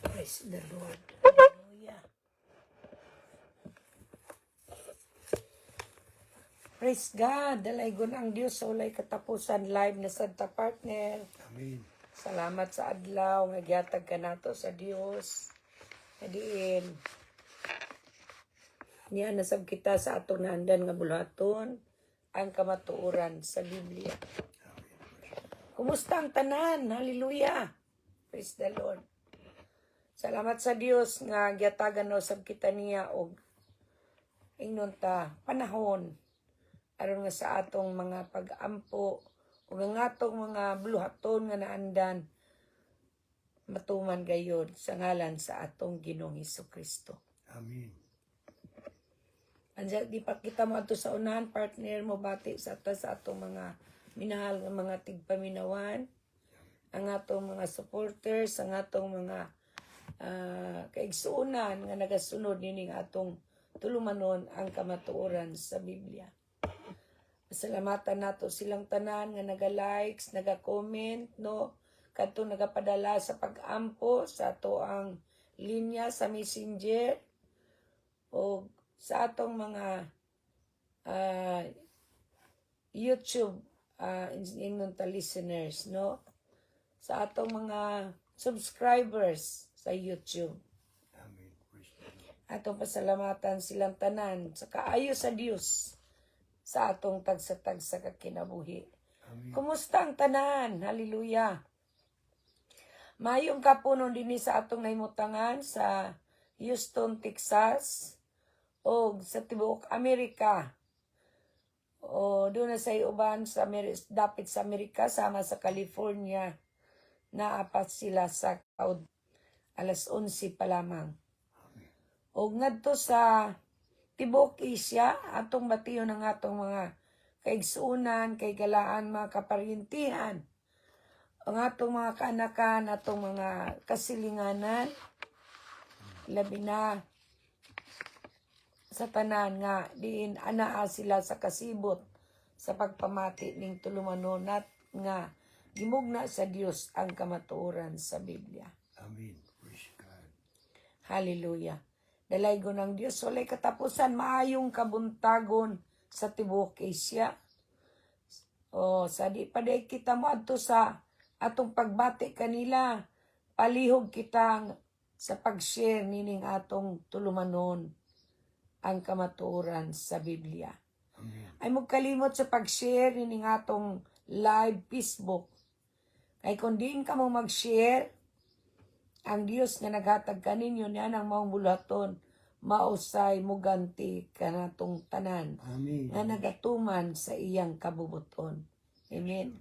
Praise the Lord. Hallelujah. Praise God. Dalaygon ang Diyos sa ulay katapusan live na Santa Partner. Amen. Salamat sa adlaw. Nagyatag ka nato sa Diyos. Hadiin. Niya nasab kita sa atong naandan nga bulaton ang kamatuoran sa Biblia. Kumusta ang tanan? Hallelujah. Praise the Lord. Salamat sa Dios nga gyatagan no sab kita niya og ingnon ta panahon aron nga sa atong mga pag-ampo ug ang atong mga buluhaton nga naandan matuman gayud sa ngalan sa atong Ginoong Hesukristo. Amen. Anja di pa kita mo ato sa unahan partner mo bati sa atong mga minahal nga mga tigpaminawan, ang atong mga supporters, ang atong mga kaigsuunan nga nagasunod nining atong tulumanon ang kamatuoran sa Biblia. Pasalamatan nato silang tanan nga naga-likes, naga-comment, no? Kadto nagapadala sa pag-ampo sa ato ang linya sa Messenger o sa atong mga YouTube ingnon ta listeners, no? Sa atong mga subscribers sa YouTube. Amen. Praise the Lord. Atong pasalamatan silang tanan sa kaayo sa Dios sa atong tagsa-tagsa ka kinabuhi. Amen. Kumusta ang tanan? Hallelujah. Mayong kapunon dinhi sa atong naimutangan sa Houston, Texas o sa tibuok Amerika. O doon na sa uban sa dapit sa Amerika sama sa California. Naapat sila sa kaud alas 11 pa lamang. O ngadto sa tibuok Asia, atong batiyon ang atong mga kaigsuunan, kay galaan, mga kaparintihan, ang atong mga kaanakan, atong mga kasilinganan, labi na sa tanan nga diin anaa sila sa kasibot sa pagpamati ning tulumanonat nga gimugna sa Dios ang kamatuoran sa Biblia. Amen. Praise God. Hallelujah. Dalaygon ng Dios walay katapusan maayong kabuntagon sa tibuok Asia. O sa di pa day kita mo adto sa atong pagbati kanila, palihog kita sa pag-share nining atong tulumanon ang kamatuoran sa Biblia. Amen. Ay magkalimot sa pag-share nining atong live Facebook. Kay kung diin ka mo mag-share, ang Dios nga naghatag kaninyo niya ng maong bulaton, mausay mo ganti kanatong tanan Amen. nga nagatuman sa iyang kabubuton. Amen.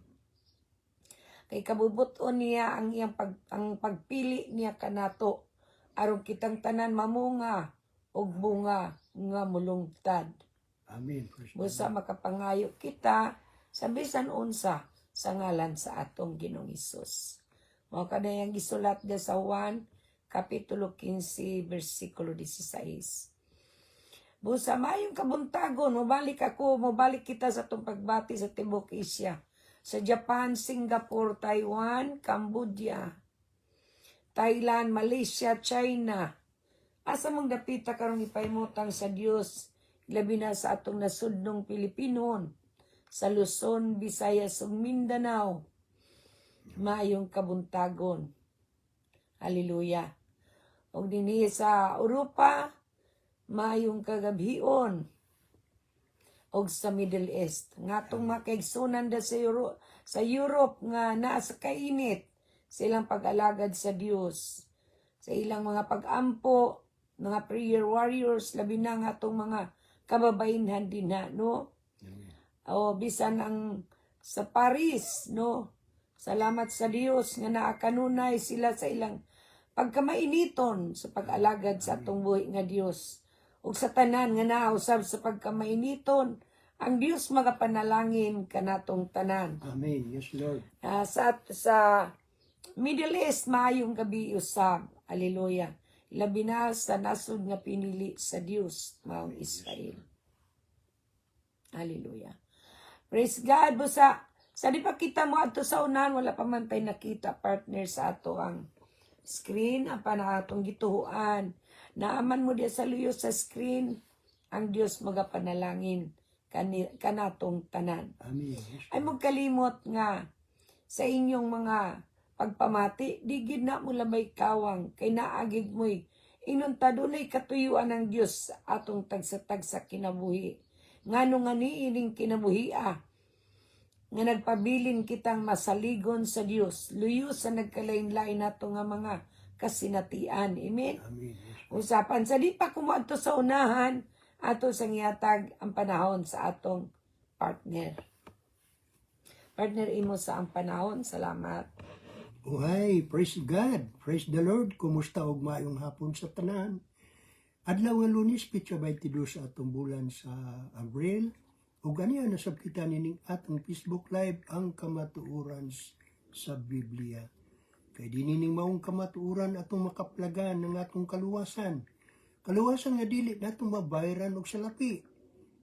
Kay kabubuton niya ang iyang ang pagpili niya kanato aron kitang tanan mamunga og bunga nga mulungtad. Amen. Praise the Busa Lord. makapangayo kita sa bisan unsa sa ngalan sa atong Ginoong Hesus. Mao kadayang gisulat dia sa Juan kapitulo 15 bersikulo 16. Busa mayong kabuntagon, mobalik kita sa atong pagbati sa tibuok Asia. Sa Japan, Singapore, Taiwan, Cambodia, Thailand, Malaysia, China. Asa mong dapita karong ipaymutang sa Dios, labi na sa atong nasudnong Pilipinon, sa Luzon, Visayas, ug Mindanao. Mayong kabuntagon. Hallelujah. Og dinhi sa Europa, mayong kagabhion. Og sa Middle East. Ngatong makaigsunan da sa Europe nga naa sa kainit silang pag-alagad sa Dios. Sa ilang mga pag-ampo, mga prayer warriors, labi na nga itong mga kababainhan din na, no? Amen. O bisan ang sa Paris, no? Salamat sa Dios nga naakanunay sila sa ilang pagkamainiton sa pag-alagad sa atong buhi nga Dios. Ug sa tanan nga nausab sa pagkamainiton, ang Dios magapanalangin kanatong tanan. Amen. Yes, Lord. Sa Middle East maayong gabi usab. Hallelujah. Labi na sa nasod nga pinili sa Dios maong Israel. Hallelujah. Praise God busa Sa di pa kita mo ato sa unahan, wala pa man tayo nakita partner sa ato ang screen, ang panatong gituhuan. Naaman mo diya sa luyo sa screen, ang Dios magapanalangin kanatong tanan. Amen. Yes, Ay magkalimot nga sa inyong mga pagpamati, di gid na mo labay kawang, kay naagig mo'y inunta dunay katuyuan ng Dios sa atong tagsa-tagsa kinabuhi. Ngano nga niining kinabuhi nga nagpabilin kitang masaligon sa Dios, luyo sa nagkalain-lain nato nga mga kasinatian. Amen. Amen. Yes, Usapan sa di pa kumadto sa unahan, ato sang yatag ang panahon sa atong partner. Partner imo sa ang panahon. Salamat. Uhay, praise God. Praise the Lord. Kumusta og maayong hapon sa tanan? Adlaw nga Lunes, Petsa 22 sa atong bulan sa Abril. O ganiya nasab kita nining atong Facebook Live ang kamatuoran sa Biblia. Kay dinining maong kamatuoran atong makaplagan ng atong kaluwasan. Kaluwasan nga dili natong mabayran og salapi.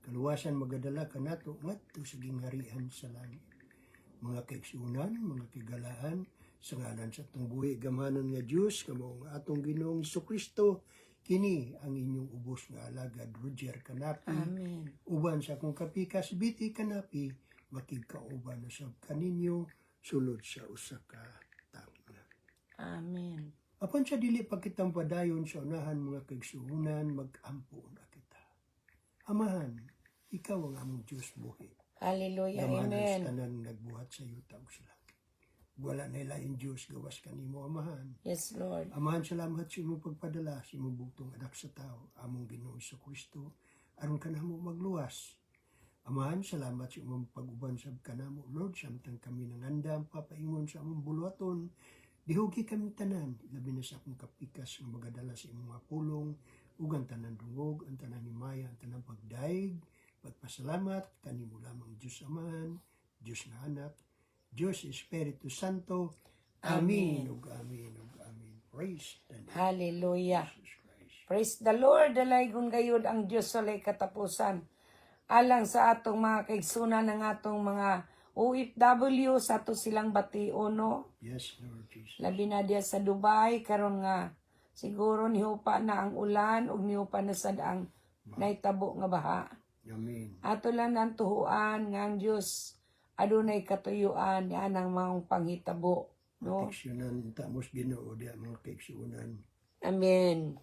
Kaluwasan magadala kanato ngadto sa gingharian sa langit. Mga kaigsunan, mga kigalaan, sa ngalan sa atong buhi gamanon nga Dios, kamo nga atong Ginoong Jesucristo, kini ang inyong ubos nga alagad Roger Kanapi. Amen. Uban sa akong kapikas biti Kanapi, makigkauban na sa kaninyo sulod sa usa ka taon. Amen. Apan sa dili pa kitang padayon sa unahan mga kaigsuhunan, mag-ampo na kita. Amahan, ikaw ang among Diyos buhi. Hallelujah. Gamanan Amen. sa tanan nagbuhat sa yuta ug sa langit. Wala na ilaing Diyos gawas kanimo amahan. Yes, Lord. Amahan, salamat sa imong pagpadala sa imong bugtong anak sa tao, among Ginoo Kristo, aron kanamo magluwas. Amahan, salamat sa imong pag-uban sab kanamo, Lord, samtang kami nangandam papaingon sa among buluhaton. Dihugi kami tanan, labi na sa akong kapikas nga magadala sa imong mga pulong, ug ang tanan dungog, ang tanan himaya, ang tanan pagdaig, pagpasalamat kanimo lamang Diyos Amahan, Diyos nga Anak, Diyos Espiritu Santo. Amen. Ug amen ug amen. Praise the Lord Hallelujah. Jesus Christ. Praise the Lord. Dalaygon gayud ang Dios sa lay katapusan. Alang sa atong mga kaigsunan ng atong mga OFW sa ato silang bation, no? Yes, Lord Jesus. Labi na diya sa Dubai karon nga siguro nihupa na ang ulan ug nihupa na sad ang naitabo nga baha. Amen. Ato lang ang tuhuan nga ang Dios adunay katuyuan ni anang maong panghitabo, no? Proteksyonan tamos Ginoo diya mga kaigsunan. Amen.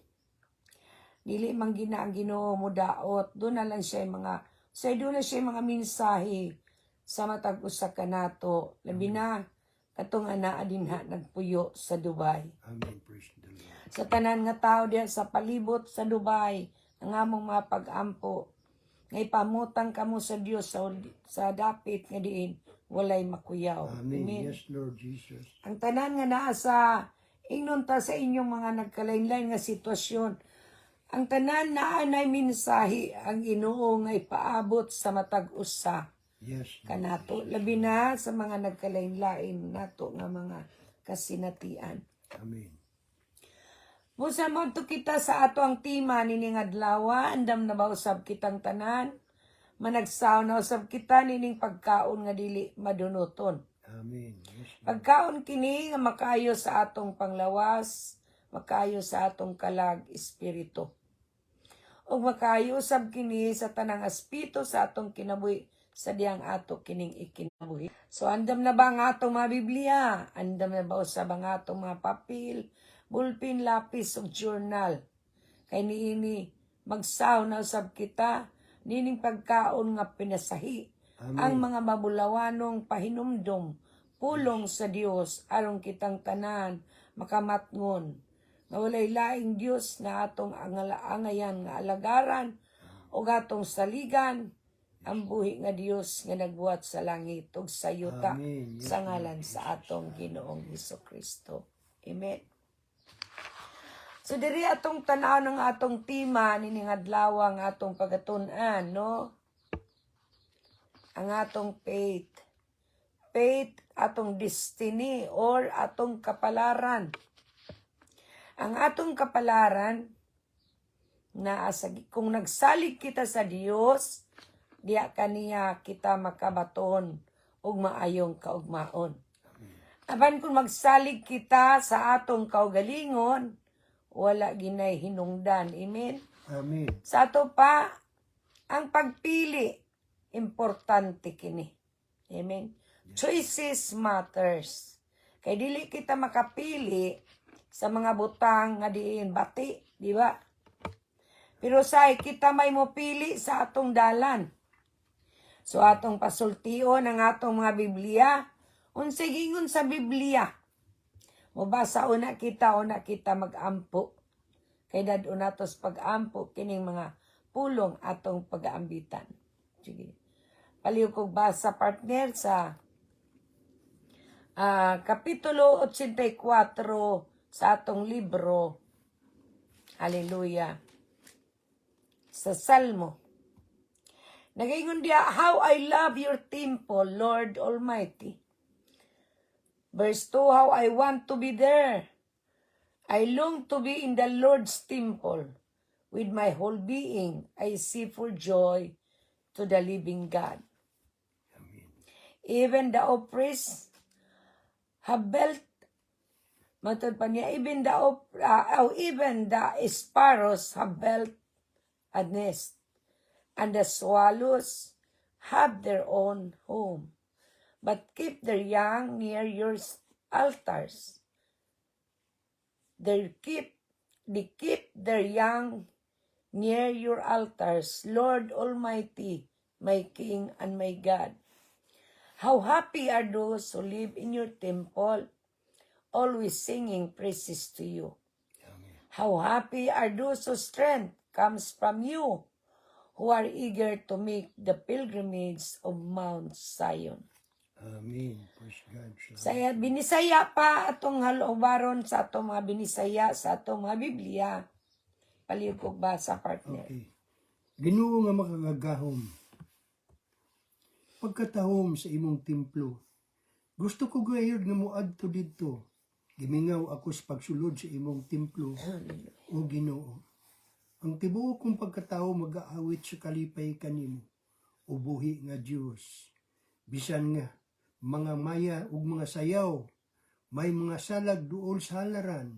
Dili man gina ang Ginoo mo daot, doon na lang siya mga doon na siya mga mensahe sa matag usa kanato. Labi na katong anaa dinha nagpuyo sa Dubai. Amen. Praise the Lord. Sa tanan nga tao diya sa palibot sa Dubai, ang among mga pag-ampo, ngay pamutang kamo sa Dios sa dapit nga diin walay makuyaw. Amen. Amen. Yes, Lord Jesus. Ang tanan nga naa sa ingnon ta sa inyong mga nagkalain-lain nga sitwasyon, ang tanan naa nay mensahe ang Ginoo nga ipaabot sa matag usa Yes, Lord. kanato, labi na sa mga nagkalain-lain nato nga mga kasinatian. Amen. Musa mo to kita sa ato ang tima nining adlaw, andam na ba usab kitang tanan, managsaw na usab kita nining pagkaon nga dili madunoton. Amen. Yes, Lord. Pagkaon kini nga makayo sa atong panglawas, makayo sa atong kalag espiritu. Ug makayo usab kini sa tanang aspito sa atong kinabuhi sa diyang ato kining ikinabuhi. So andam na ba ang atong mga Biblia? Andam na ba usab ang atong mga papel, bulpin, lapis ug journal? Kay niini magsaw na usab kita nining pagkaon nga pinasahi. Amen. Ang mga mabulawanong pahinumdom, pulong sa Dios aron kitang tanan makamatngon. Nga walay laing Dios na atong angayan nga alagaran o atong saligan ang buhi nga Dios nga nagbuhat sa langit ug sa yuta. Amen. Yes, Sa Lord ngalan Jesus. sa atong Ginoong Jesucristo. Amen. So diri atong tanaw ng atong tima nining adlaw ang atong pagatun-an, no? Ang atong faith. Faith, atong destiny or atong kapalaran. Ang atong kapalaran na kung nagsalig kita sa Dios, diya kaniya kita makabaton ug maayong kaugmaon. Aban kung magsalig kita sa atong kaugalingon, wala ginay hinungdan. Amen? Amen. Sa ato pa, ang pagpili, importante kini. Amen? Choices matters. Kay dili kita makapili sa mga butang nga diin bati, di ba? Pero say, kita may mopili sa atong dalan. So atong pasultion ang atong mga Biblia, unsay gingon sa Biblia. Mubasa una kita mag-ampo. Kay dad unatos pag-ampo kining mga pulong atong pag-aambitan. Sige. Paliw kog basa partner sa Kapitulo 84 sa atong libro. Hallelujah. Sa Salmo. Nagaingon diya, how I love your temple, Lord Almighty. Verse 2, how I want to be there. I long to be in the Lord's temple. With my whole being, I see for joy to the living God. Even the oppressed have built, matod pa niya, even the sparrows have built a nest, and the swallows have their own home, but keep their young near your altars. They keep their young near your altars, Lord Almighty, my King and my God. How happy are those who live in your temple, always singing praises to you. Amen. How happy are those whose strength comes from you, who are eager to make the pilgrimage of Mount Zion. Amen. Praise God. Saya binisaya pa atong halubaron sa atong mga binisaya sa atong mga Biblia. Paliw kog basa partner. Okay. Ginoo nga makagagahom. Pagkatahom sa imong templo. Gusto ko gayud nga moadto didto. Gimingaw ako sa pagsulod sa imong templo. O Ginoo. Ang tibuok kong pagkatao mag-aawit sa kalipay kanimo. O buhi nga Dios. Bisan nga mga maya ug mga sayaw, may mga salag duol sa halaran,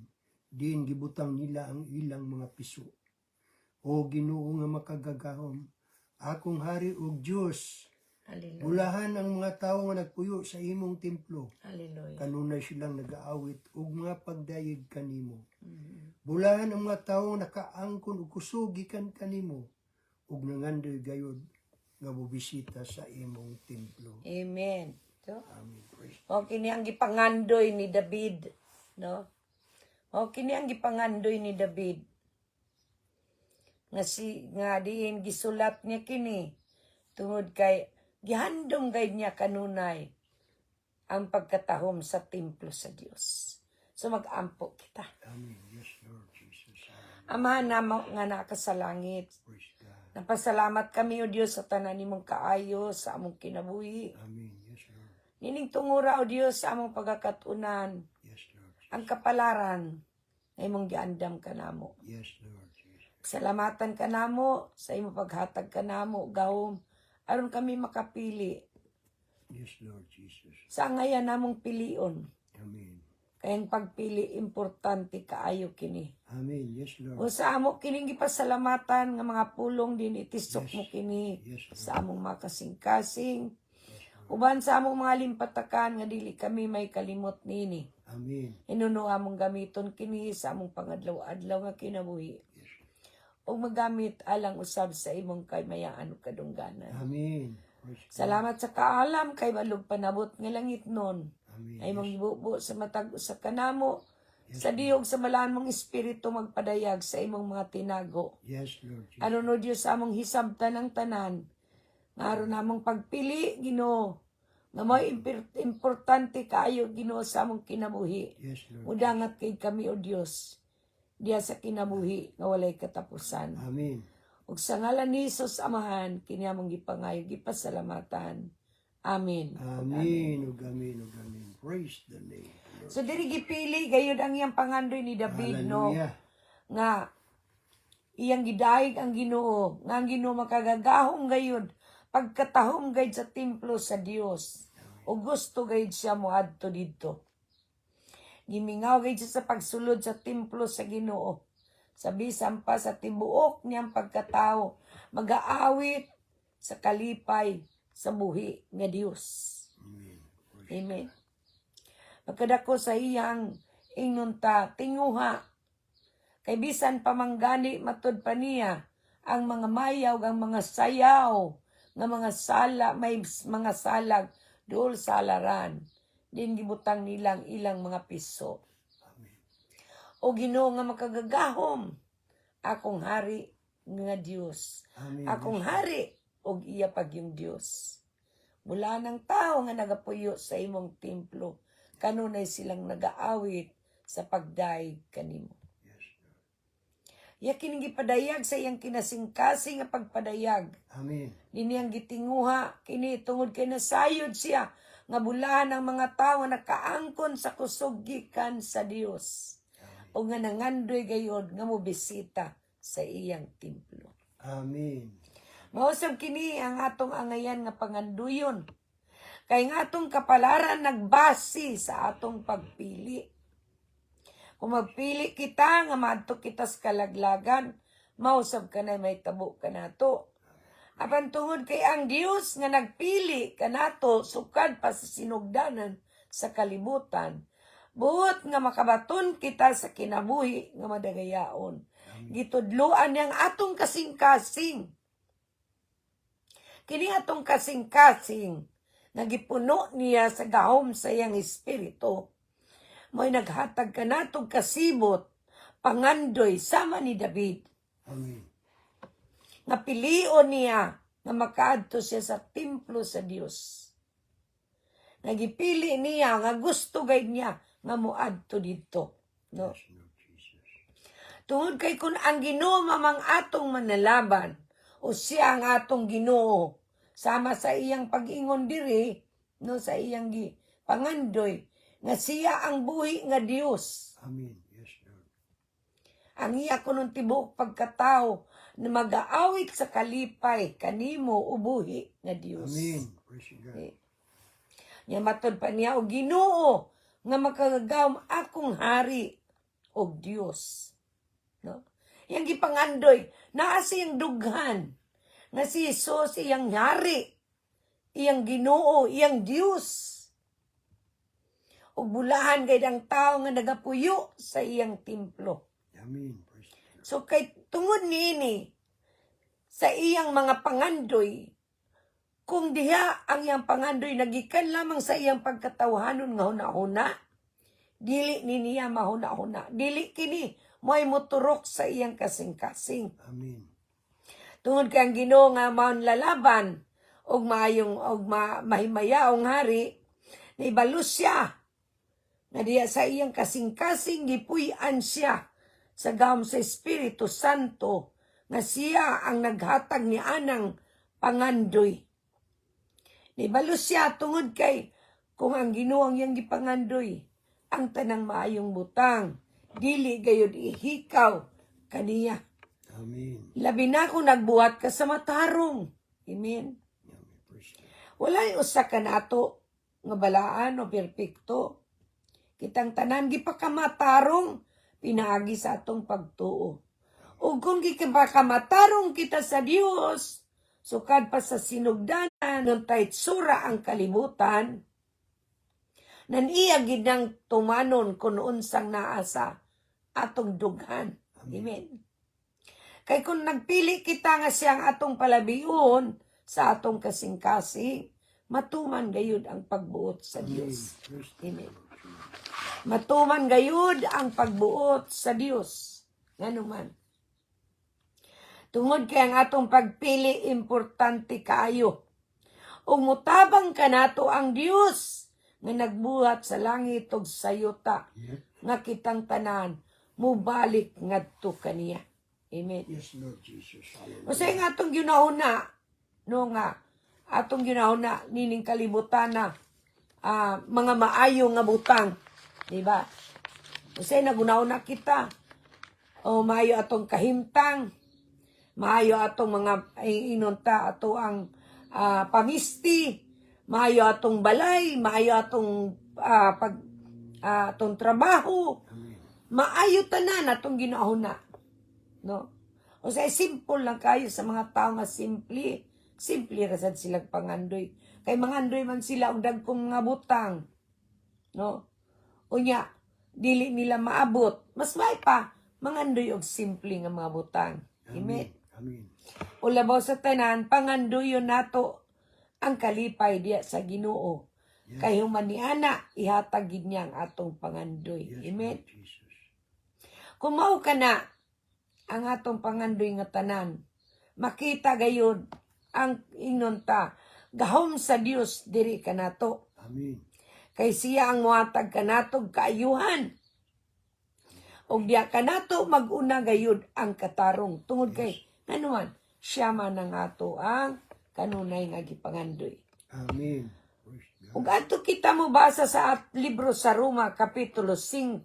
din gibutang nila ang ilang mga piso. O Ginoo nga makagagahom, akong hari ug Dios, Hallelujah. bulahan ang mga tawo nga nagpuyo sa imong templo. Hallelujah. Kanunay silang nagaawit ug mga pagdayeg kanimo. Bulahan ang mga tawo nakaangkon ug kusog gikan kanimo ug nangandoy gayud nga mobisita sa imong templo. Amen. So, Amen. Praise o kini ang gipangandoy ni David, no? O kini ang gipangandoy ni David. Nga diin gisulat niya kini tungod kay gihandom gayud niya kanunay ang pagkatahom sa templo sa Dios. So mag-ampo kita. Amen. Yes, Lord Jesus. Amahan namo nga nakasalangit. Praise God. Napasalamat kami o Dios sa tanan nimong kaayo sa among kinabuhi. Amen. Yes, Lord. Nining tungura o Dios sa among pagkakatunan, Yes, Lord. ang kapalaran na imong giandam kanamo. Yes, Lord Jesus. Salamatan kanamo sa imong paghatag kanamo gahom aron kami makapili Yes, Lord Jesus. sa ngayan namong pilion. Amen. Kayang pagpili importante kaayo kini. Amen. Yes, Lord. O sa amo kining gipasalamatan nga mga pulong din itisok Yes. mo kini Yes, Lord. sa among makasing-kasing. Uban sa among mga limpatakan nga dili kami may kalimot nini. Amen. Inuno among gamiton kini sa among pangadlaw-adlaw nga kinabuhi. Yes. O magamit alang usab sa imong kaymayaan ug kadungganan. Amen. Praise God. Salamat sa kaalam kay balog panabot nga langit nun. Amen. Ay mong ibubo sa matag sa kanamo. Sa diog sa malaan mong espiritu magpadayag sa imong mga tinago. Yes, Lord Jesus. Ano no Diyos sa among hisabtan ang tanan. Nga aron namong pagpili, Ginoo. Nga may importante kaayo, Ginoo, sa among kinabuhi. Yes, Lord. Mudangat kay kami, O Diyos. Diya sa kinabuhi nga walay katapusan. Amen. Ug sa ngalan ni Jesus Amahan, kini among gipangayo, gipasalamatan. Amen. Amen. Ug amen. Ug amen. Praise the name. Lord. So diri gipili gayud ang iyang pangandoy ni David, no? Hallelujah. Nga iyang gidayeg ang Ginoo, nga ang Ginoo makagagahom gayud pagkatahom gayud sa templo sa Dios. O gusto gayud siya moadto didto. Gimingaw gayud siya sa pagsulod sa templo sa Ginoo. Sa bisan pa sa tibuok niyang pagkatao, mag-aawit sa kalipay sa buhi nga Dios. Amen. Pagkadako sa iyang ingunta, tinguha. Kay bisan pamanggani matud pa niya, ang mga mayaw, ang mga sayaw, nga mga sala, may mga salag, dool sa alaran. Din gibutang nilang ilang mga piso. O Ginoo nga makagagahom, akong hari nga Dios. Amen. Akong hari, og iya pag yung Dios. Mula ng tao nga nagapuyo sa imong templo, kanunay silang nagaawit sa pagdaig kanimo. Ya kining gipadayag sa iyang kinasingkasing nga pagpadayag. Amen. Diniyang gitinguha kini tungod kay nasayod siya nga bulahan ang mga tawo nakaangkon sa kusog gikan sa Dios. O nga nangandoy gayod nga mobisita sa iyang templo. Amen. Mausab kini ang atong angayan nga panganduyon. Kay nga atong kapalaran nagbasi sa atong pagpili. Kung magpili kita nga maadto kita sa kalaglagan, mausab ka na may tabo ka nato. Apan tungod kay ang Dios nga nagpili kanato sukad pa sa sinugdanan sa kalibutan, buot nga makabaton kita sa kinabuhi nga madagayaon. Gitudloan niyang atong kasing-kasing. Kini atong kasing-kasing nagipuno niya sa gahom sa iyang espiritu. Mo'y naghatag ka natong kasibot, pangandoy sama ni David. Amen. Nga pilion niya nga makaadto siya sa templo sa Dios. Nagipili niya nga gusto gayud niya nga moadto didto. No? Yes, Lord Jesus. Tungod kay kun ang Ginoo mamang atong manalaban o siya ang atong Ginoo sama sa iyang pag-ingon diri no sa iyang pangandoy nga siya ang buhi nga Dios. Amen. Yes, Lord. Ang iya kunon tibuok pagkatao na mag-aawit sa kalipay kanimo ubuhi nga Dios. Amen. Praise God. Okay. Nya matod pa niya og Ginoo nga makagagawom akong hari og Dios. No? Yang gipangandoy naa siyang dughan nga si Jesus iyang hari, iyang Ginoo, iyang Dios. Ug bulahan kay ang tao nga nagapuyo sa iyang templo. Amen. Praise God. So kay tungod niini sa iyang mga pangandoy, kung diha ang iyang pangandoy nagikan lamang sa iyang pagkatawhanon nga hunahuna, dili ni niya mahuna-huna. Dili kini mo'y muturok sa iyang kasing-kasing. Amen. Tungod kay ang Ginoo nga maon lalaban og maayong og mahimayaong hari, nibalo siya nga diya sa iyang kasing-kasing gipuy-an siya sa gahom sa Espiritu Santo nga siya ang naghatag ni anang pangandoy. Nibalo siya tungod kay kung ang Ginoo ang iyang gipangandoy, ang tanang maayong butang, dili gayud ihikaw kaniya. Amen. Labi na kung nagbuhat ka sa matarong. Amen. Amen. Praise God. Walay usa ka nato nga balaan o perpekto. Kitang tanan gipakamatarong pinaagi sa atong pagtuo. Ug kung gipakamatarong kita sa Dios, sukad pa sa sinugdanan ng taitsura ang kalibutan, nan iya gidang tumanon kung unsang naasa atong dughan. Amen. Kay kung nagpili kita nga siyang atong palabiun sa atong kasing-kasing, matuman gayud ang pagbuot sa Dios. Praise God. Amen. Matuman gayud ang pagbuot sa Dios. Nganuman. Tungod kay ang atong pagpili importante kaayo. Ug mutabang kanato ang Dios nga nagbuhat sa langit ug sa yuta Yeah. nga kitang tanan mubalik ngadto kaniya. Amen. Yes, Lord Jesus. Hallelujah. Kasi nga atong ginahuna, no nga, atong ginahuna, nining kalibutan na mga maayo nga butang. Diba? Kasi nagunahuna kita. O maayo atong kahimtang, maayo atong mga inunta, ato ang pamisti, maayo atong balay, maayo atong atong trabaho, Amen. maayo tanan atong ginahuna, no? O sa simple lang kayo sa mga tao nga simple ra sad silang pangandoy. Kay mangandoy man sila og dagkong nga butang, no? Unya, dili nila maabot. Mas may pa mangandoy og simple nga mga butang. Amen. Amen. O labaw sa tanan, pangandoyon nato ang kalipay diya sa Ginoo. Yes. Kay human ni ana ihatag gid niya ang atong pangandoy. Yes, Amen. Lord Jesus. Kung mao kana ang atong pangandoy nga tanan, makita gayud ang ingnon ta gahom sa Dios diri kanato. Amen. Kay siya ang muhatag kanatog kaayuhan. Og diya kanato mag-una gayud ang katarong tungod kay nganuman siya man ang ato ang kanunay nga gipangandoy. Amen. Praise God. Ug adto kita mo basa sa libro sa Roma kapitulo 5.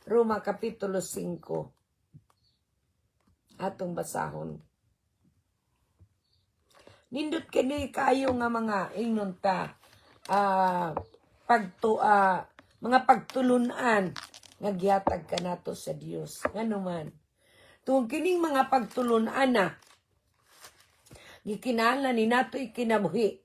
Roma kapitulo 5. Atong basahon. Nindot kini kayo nga mga ingnon ta mga pagtulunan nga gihatag kanato sa Dios. Nganuman tungod kining mga pagtulunan na gikinahanglan ni nato ikinabuhi.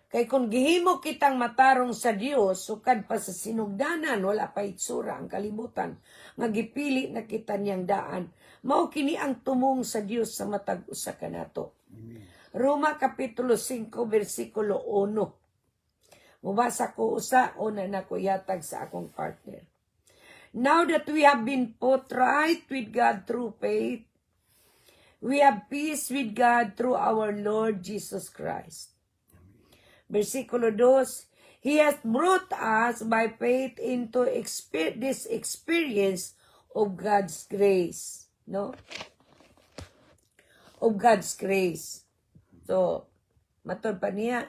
Kay kung gihimo kitang matarong sa Dios sukad pa sa sinugdanan wala pa itsura ang kalibutan nga gipili na kita niyang daan mao kini ang tumong sa Dios sa matag usa kanato. Amen. Roma kapitulo 5 bersikulo 1. Mubasa ko usa una na ko yatag sa akong partner. Now that we have been put right with God through faith, we have peace with God through our Lord Jesus Christ. Versikulo 2, He has brought us by faith into this experience of God's grace. No? Of God's grace. So, matod pa niya,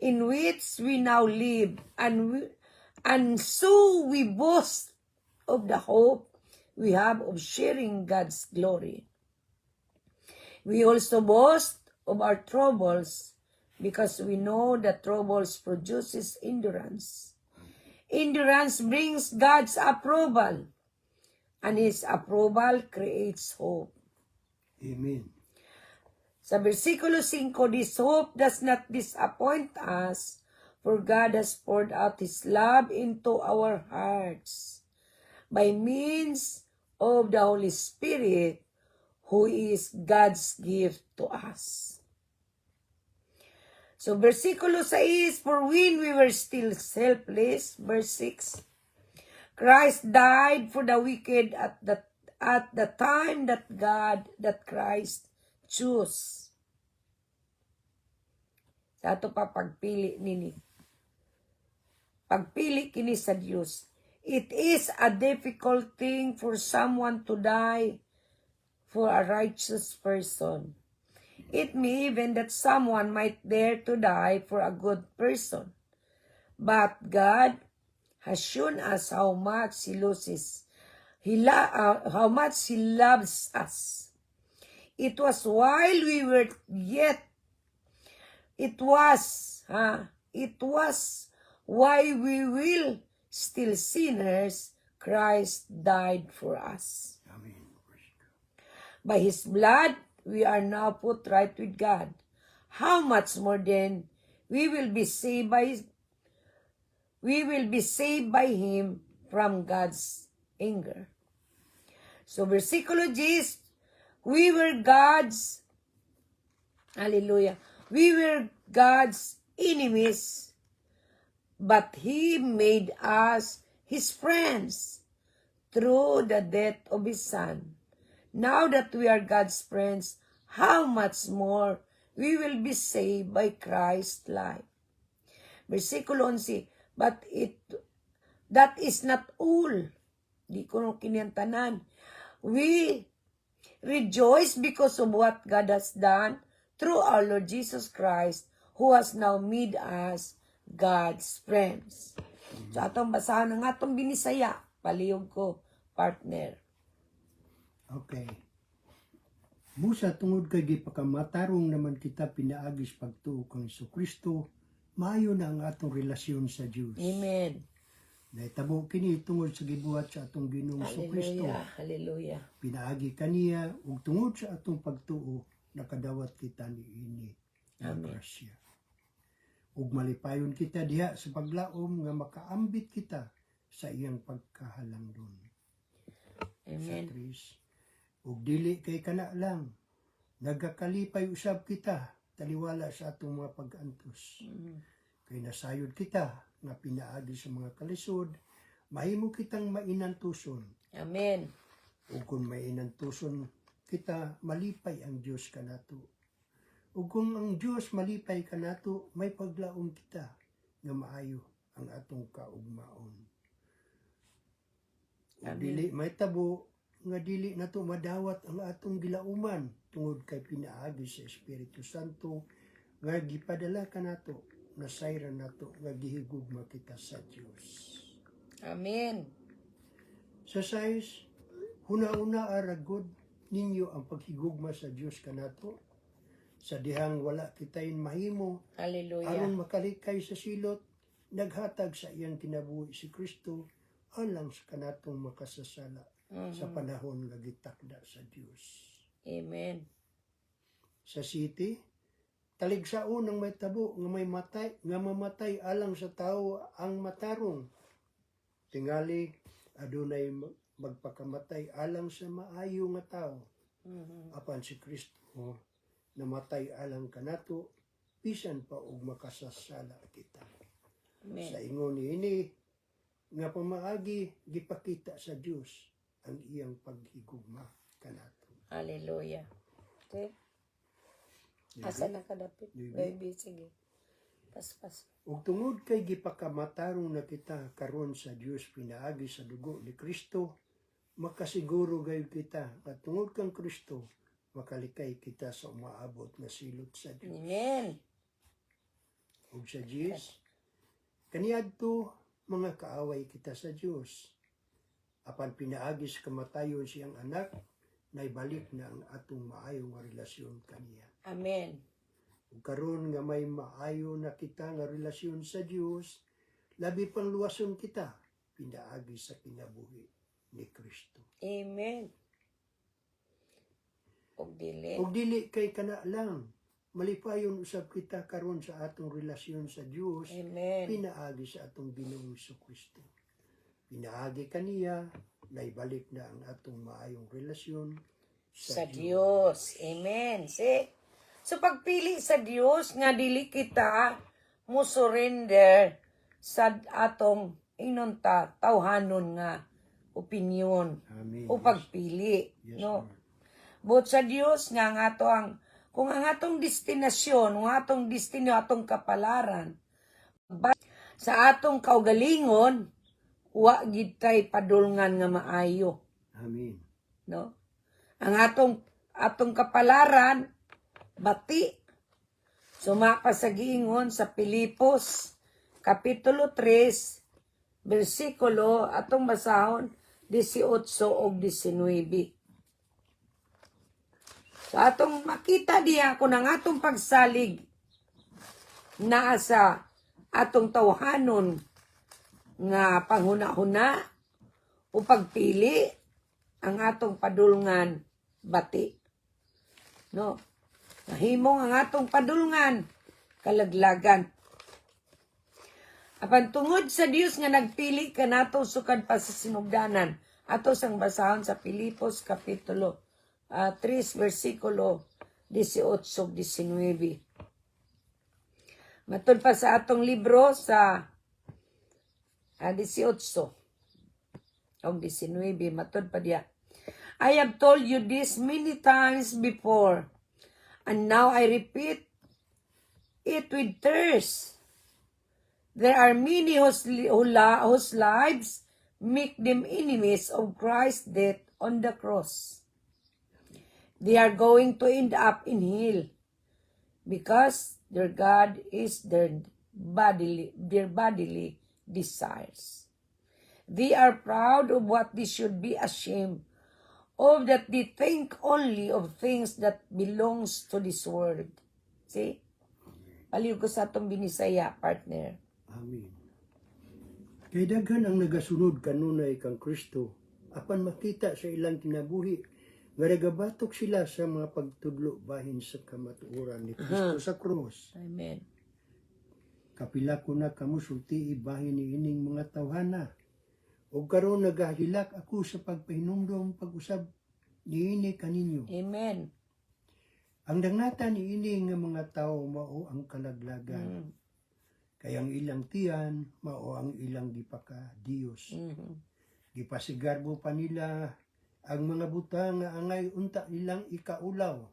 in which we now live, and so we boast of the hope we have of sharing God's glory. We also boast of our troubles, because we know that troubles produces endurance. Endurance brings God's approval, and His approval creates hope. Amen. Sa versikulo 5, this hope does not disappoint us, for God has poured out His love into our hearts by means of the Holy Spirit, who is God's gift to us. So, versikulo 6, for when we were still helpless, verse 6, Christ died for the wicked at the time that Christ chose. Sa ato pa pagpili nini. Pagpili kini sa Dios. It is a difficult thing for someone to die for a righteous person. It may even that someone might dare to die for a good person. But God has shown us how much He loves us. It was while we were yet, while we will still sinners, Christ died for us. Amen. Praise God. By His blood, we are now put right with God. How much more then we will be saved by Him from God's anger. So versikulo 10, we were God's enemies, but He made us His friends through the death of His Son. Now that we are God's friends, how much more we will be saved by Christ's life. Versikulo 11, but that is not all. Di ko no kinyantanan. We rejoice because of what God has done through our Lord Jesus Christ, who has now made us God's friends. So atong basahan ng atong binisaya, palihog ko, partner. Okay. Busa tungod kay gipakamatarong naman kita pinaagis pagtuo kang Kristo, maayo na ang atong relasyon sa Dios. Amen. Nahitabo kini tungod sa gibuhat sa atong Ginoong Kristo. Hallelujah. Hallelujah. Pinaagi kaniya ug tungod sa atong pagtuo nakadawat kita niini nga Amen. grasya. Ug malipayon kita diha sa paglaom nga makaambit kita sa iyang pagkahalangdon. Sa Amen. 3, ug dili kay kana lang nagakalipay usab kita taliwala sa atong mga pag-antos. Kay nasayod kita nga pinaagi sa mga kalisod, mahimo kitang mainantuson. Amen. Ug kung mainantuson kita, malipay ang Dios kanato. Ug kung ang Dios malipay kanato, may paglaom kita nga maayo ang atong kaugmaon. Ug Amen. dili may tabo nga dili nato madawat ang atong gilauman tungod kay pinaagi sa Espiritu Santo nga gipadala kanato, nasayran nato nga gihigugma kita sa Dios. Amen. Sa 6, huna-una aragod ninyo ang paghigugma sa Dios kanato, sa dihang wala kitayin mahimo, Hallelujah. aron makalikay sa silot, naghatag sa iyang kinabuhi si Kristo, alang sa kanatong makasasala sa panahon nga gitakda sa Dios. Amen. Sa 7, taligsaon ang may tabo nga may matay, nga mamatay alang sa tao ang matarong. Tingali adunay magpakamatay alang sa maayo nga tao. Apan si Kristo namatay alang kanato, bisan pa og makasasala kita. Amen. Sa ingon niini nga pamaagi gipakita sa Dios ang iyang paghigugma kanato. Hallelujah. Okay. Asa na kadapit? Bibi. Baby, sige. Paspas. Ug tungod kay gipakamatarong na kita karon sa Dios pinaagi sa dugo ni Kristo, makasiguro gayud kita nga tungod kang Kristo makalikay kita sa umaabot na silot sa Dios. Amen. Ug sa Dios kaniadto mga kaaway kita sa Dios. Apan pinaagi sa kamatayon siyang anak, naibalik na ang atong maayong nga relasyon kaniya. Amen. Ug karon nga may maayo na kita nga relasyon sa Dios, labi pang luwason kita pinaagi sa kinabuhi ni Kristo. Amen. Og dili. Ug dili kay kana lang, malipayon usab kita karon sa atong relasyon sa Dios, Amen. pinaagi sa atong Ginoong Kristo. Pinaagi kaniya, naibalik na ang atong maayong relasyon Sa Dios. Amen. See? So pagpili sa Dios nga dili kita mo surrender sa atong inunta tawhanon nga opinion Amen. o pagpili, Yes, no? Lord. But sa Dios nga ato ang kung ang atong destinasyon, ang atong destino, atong kapalaran sa atong kaugalingon, wa gid tay padulngan nga maayo, Amen. no? Ang atong kapalaran bati. Sumapa sa giingon sa Pilipos kapitulo 3 bersikulo atong basahon 18 ug 19. So atong makita diha kung ang atong pagsalig naa sa atong tawhanon nga panghuna-huna o pagpili ang atong padulngan bati. No? Nahimong ang atong padulngan kalaglagan. Apan tungod sa Dios nga nagpili kanato sukad pa sa sinugdanan, ato sang basahon sa Pilipos kapitulo 3 versikulo 18 ug 19. Matod pa sa atong libro sa 18 ug 19, matod pa diya. I have told you this many times before, and now I repeat it with thirst. There are many whose lives make them enemies of Christ's death on the cross. They are going to end up in hell because their God is their bodily desires. They are proud of what they should be ashamed or that they think only of things that belongs to this world. See? Paliw ko sa atong binisaya, partner. Amen. Kay daghan ang nagasunod kanunay kang Kristo, apan makita sa ilang kinabuhi, nga nagabatok sila sa mga pagtudlo bahin sa kamatuoran ni Kristo sa krus. Amen. Kapila ko na kamo sulti bahin ni ining mga tawhana. O karon nagahilak ako sa pagpahinumdom pag-usab niini kaninyo. Amen. Ang dangnata niini nga mga tao mao ang kalaglagan. Kaya ang ilang tiyan, mao ang ilang gipaka Dios. Gipasigarbo pa nila ang mga butang nga angay unta nilang ikaulaw.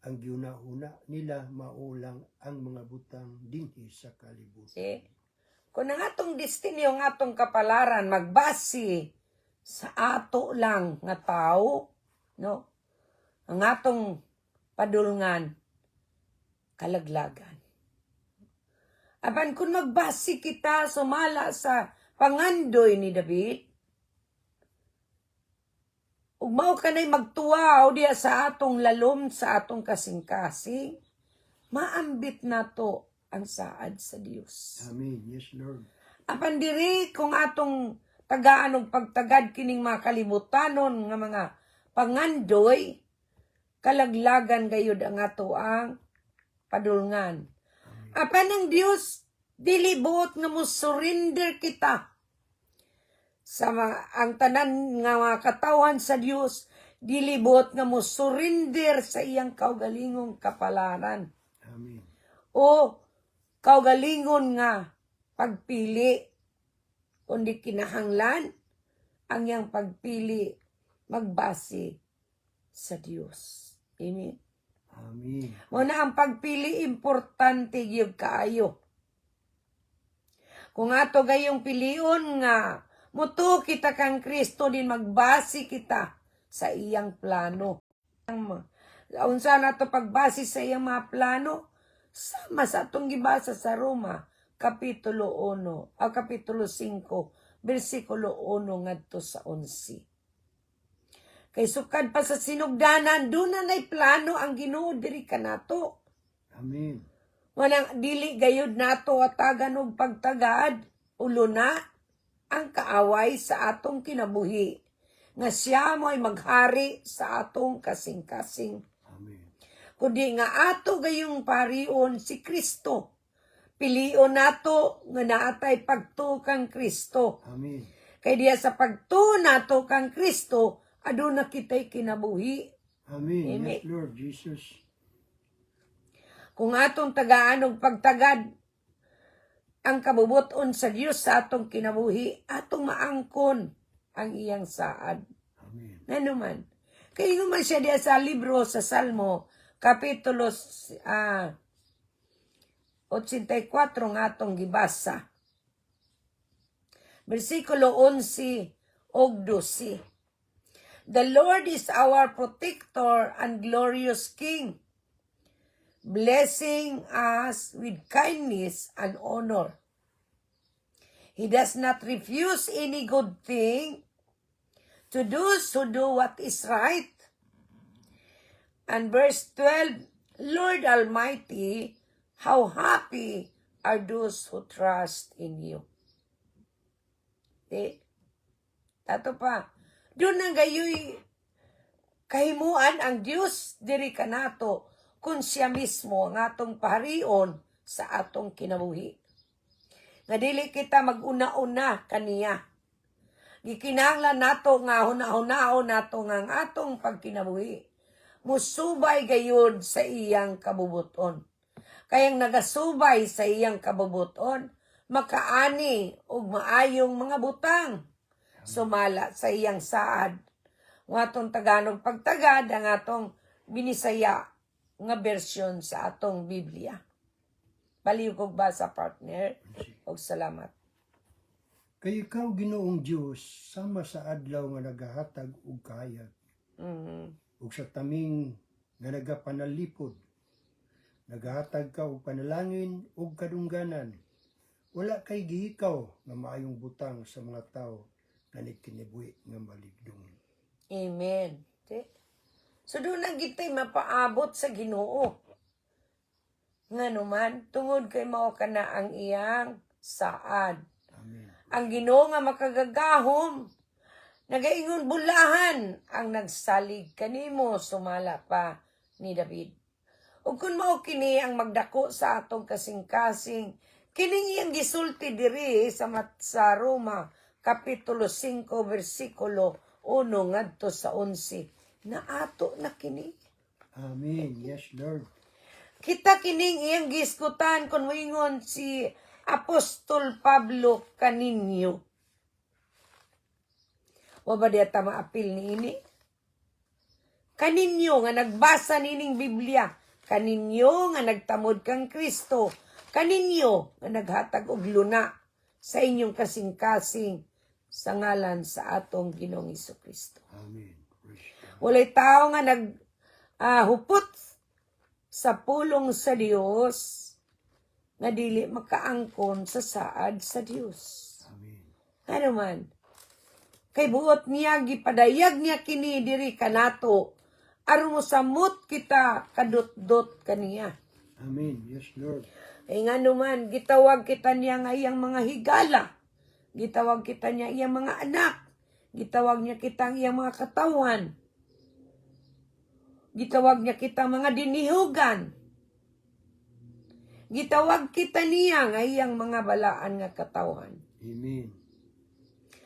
Ang giuna-una nila maulang ang mga butang dinhi sa kalibutan. See? Kung ang atong destinyo, ang atong kapalaran, magbasi sa ato lang nga tao, no? Ang atong padulngan, kalaglagan. Apan kung magbasi kita sumala sa pangandoy ni David, ug mao kanay magtuwa o diya sa atong lalom, sa atong kasing-kasing, maambit nato ang saad sa Dios. Amen. Yes, Lord. Apan diri kung atong tagaan og pagtagad kining mga kalibutanon nga mga pangandoy, kalaglagan gayud ang ato ang padulngan. Apan ang Dios dili buot nga mo surrender kita sa ang tanan nga mga katawan sa Dios, dili buot nga mo surrender sa iyang kaugalingong kapalaran. Amen. O kaugalingon nga pagpili, kundi kinahanglan ang iyang pagpili magbase sa Dios. Amen. Amen. Muna ang pagpili importante gyud kaayo. Kung ato gayong pilion nga muto kita kang Kristo din magbase kita sa iyang plano. Unsa nato pagbase sa iyang mga plano? Sama sa atong gibasa sa Roma kapitulo 5 bersikulo 1 ngadto sa 11. Kay sukad pa sa sinugdanan, doon na nay plano ang Ginoo diri kanato. Amen. Wanang dili gayud nato atagan og pagtagad, ulo na ang kaaway sa atong kinabuhi, nga siya mo'y maghari sa atong kasing-kasing. Amen. Kundi nga ato gayong parion si Kristo. Pilion nato nga naatay pagtuo kang Kristo. Amen. Kay diya sa pagtuo nato kang Kristo, aduna kita'y kinabuhi. Amen. Amen. Yes, Lord Jesus. Kung atong tagaan og pagtagad ang kabubuton sa Dios sa atong kinabuhi, atong maangkon ang iyang saad. Amen. Nanuman. Kay man siya diya sa libro sa Salmo, kapitulo 84 nga atong gibasa. Versikulo 11 og 12. The Lord is our protector and glorious King, blessing us with kindness and honor. He does not refuse any good thing to those who do what is right. And verse 12, Lord Almighty, how happy are those who trust in you. Tato pa, doon ang gayoy kahimuan ang Dios diri kanato kung siya mismo ang atong paharion sa atong kinabuhi. Nga dili kita mag-una-una kaniya. Gikinahanglan nato nga hunahunahon nato nga ang atong pagkinabuhi. Musubay gayud sa iyang kabubuton. Kayang nagasubay sa iyang kabubuton, makaani og maayong mga butang. Sumala sa iyang saad. Ng atong Tagalog pagtagad ang atong binisaya nga bersyon sa atong Biblia. Baliw kog basa, partner. Og salamat. Kay ikaw, Ginoong Diyos, sama sa adlaw nga nagahatag og kahayag, ug sa taming nga nagapanalipod, nagahatag ka og panalangin ug kadungganan. Wala kay gihikaw nga maayong butang sa mga tao na nagkinibuhi nga maligdong. Amen. Okay? So doon na gitay mapaabot sa Ginoo. Nga naman, tungod kay mao kana ang iyang saad. Amen. Ang Ginoo nga makagagahom, nagaingon bulahan ang nagsalig kanimo sumala pa ni David. Ug kun mao kini ang magdako sa atong kasing-kasing, kining iyang gisulti diri sa Roma kapitulo 5 bersikulo 1 ngadto sa 11. Na ato na kini. Amen. Yes, Lord. Kita kining iyang giskutan kung wingon si Apostol Pablo kaninyo. Wa ba diya ta maapil ni ini? Kaninyo nga nagbasa nining Biblia, kaninyo nga nagtamod kang Kristo, kaninyo nga naghatag og luna sa inyong kasing-kasing sa ngalan sa atong Ginoong Kristo. Amen. Praise God. Walay tao nga hupot sa pulong sa Dios nga dili makaangkon sa saad sa Dios. Amen. Ano man, kay buot niya gipadayag niya kini diri kanato aron mo samot kita kadot-dot kaniya. Amen. Yes, Lord. Ay nga naman, gitawag kita niya nga iyang mga higala. Gitawag kita niya iyang mga anak. Gitawag niya kita iyang mga katawan. Gitawag niya kita mga dinihugan. Gitawag kita niya nga iyang mga balaan nga katawan. Amen.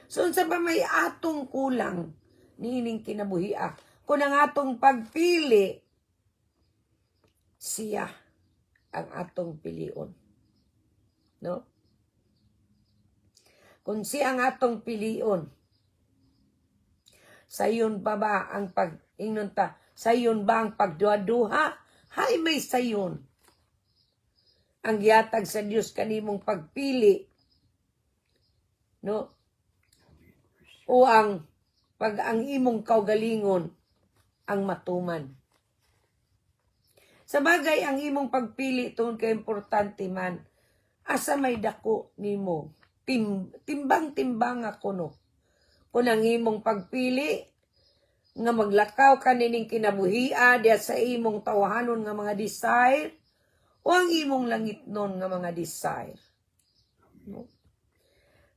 So, unsa ba may atong kulang niining kinabuhia? Kung ang atong pagpili, siya ang atong pilion. No? Kung siya ang atong pilion, sayon pa ba ang pag-ingnon ta? Sayon ba ang pagduha-duha? Hay may sayon. Ang gihatag sa Dios kanimong pagpili. No? O ang imong kaugalingon ang matuman. Sa bagay, ang imong pagpili tungod kay importante man, asa may dako nimo, timbang-timbang ako no. Kung ang imong pagpili, nga maglakaw ka nining kinabuhia, diya sa imong tawahanon nga mga desire, o ang imong langitnon nga mga desire. No?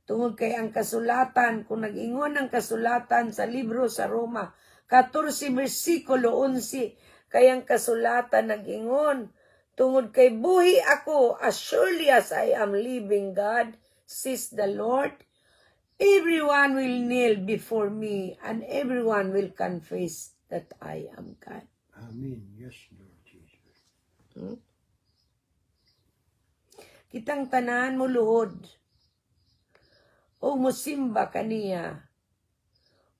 Tungod kay ang kasulatan, kung nag-ingon ang kasulatan sa libro sa Roma, 14 bersikulo 11, kay ang kasulatan nag-ingon, tungod kay buhi ako, as surely as I am living God, says the Lord, everyone will kneel before me, and everyone will confess that I am God. Amen. Yes, Lord Jesus. Kitang tanan mo luhod, o musimba kaniya,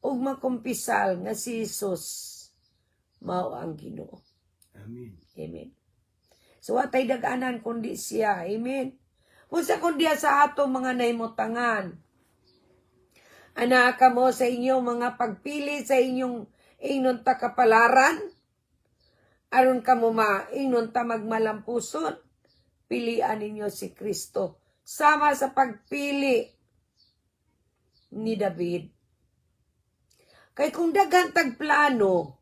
o makumpisal nga si Jesus, mao ang Ginoo. Amen. Amen. So, watay daganan kundi siya. Amen. Unsa kundi sa ato mga naimutangan. Anaka mo sa inyong mga pagpili sa inyong ingnon ta kapalaran. Aron kamo ingnon ta magmalampuson. Pilian ninyo si Kristo. Sama sa pagpili ni David. Kay kung daghan tag plano,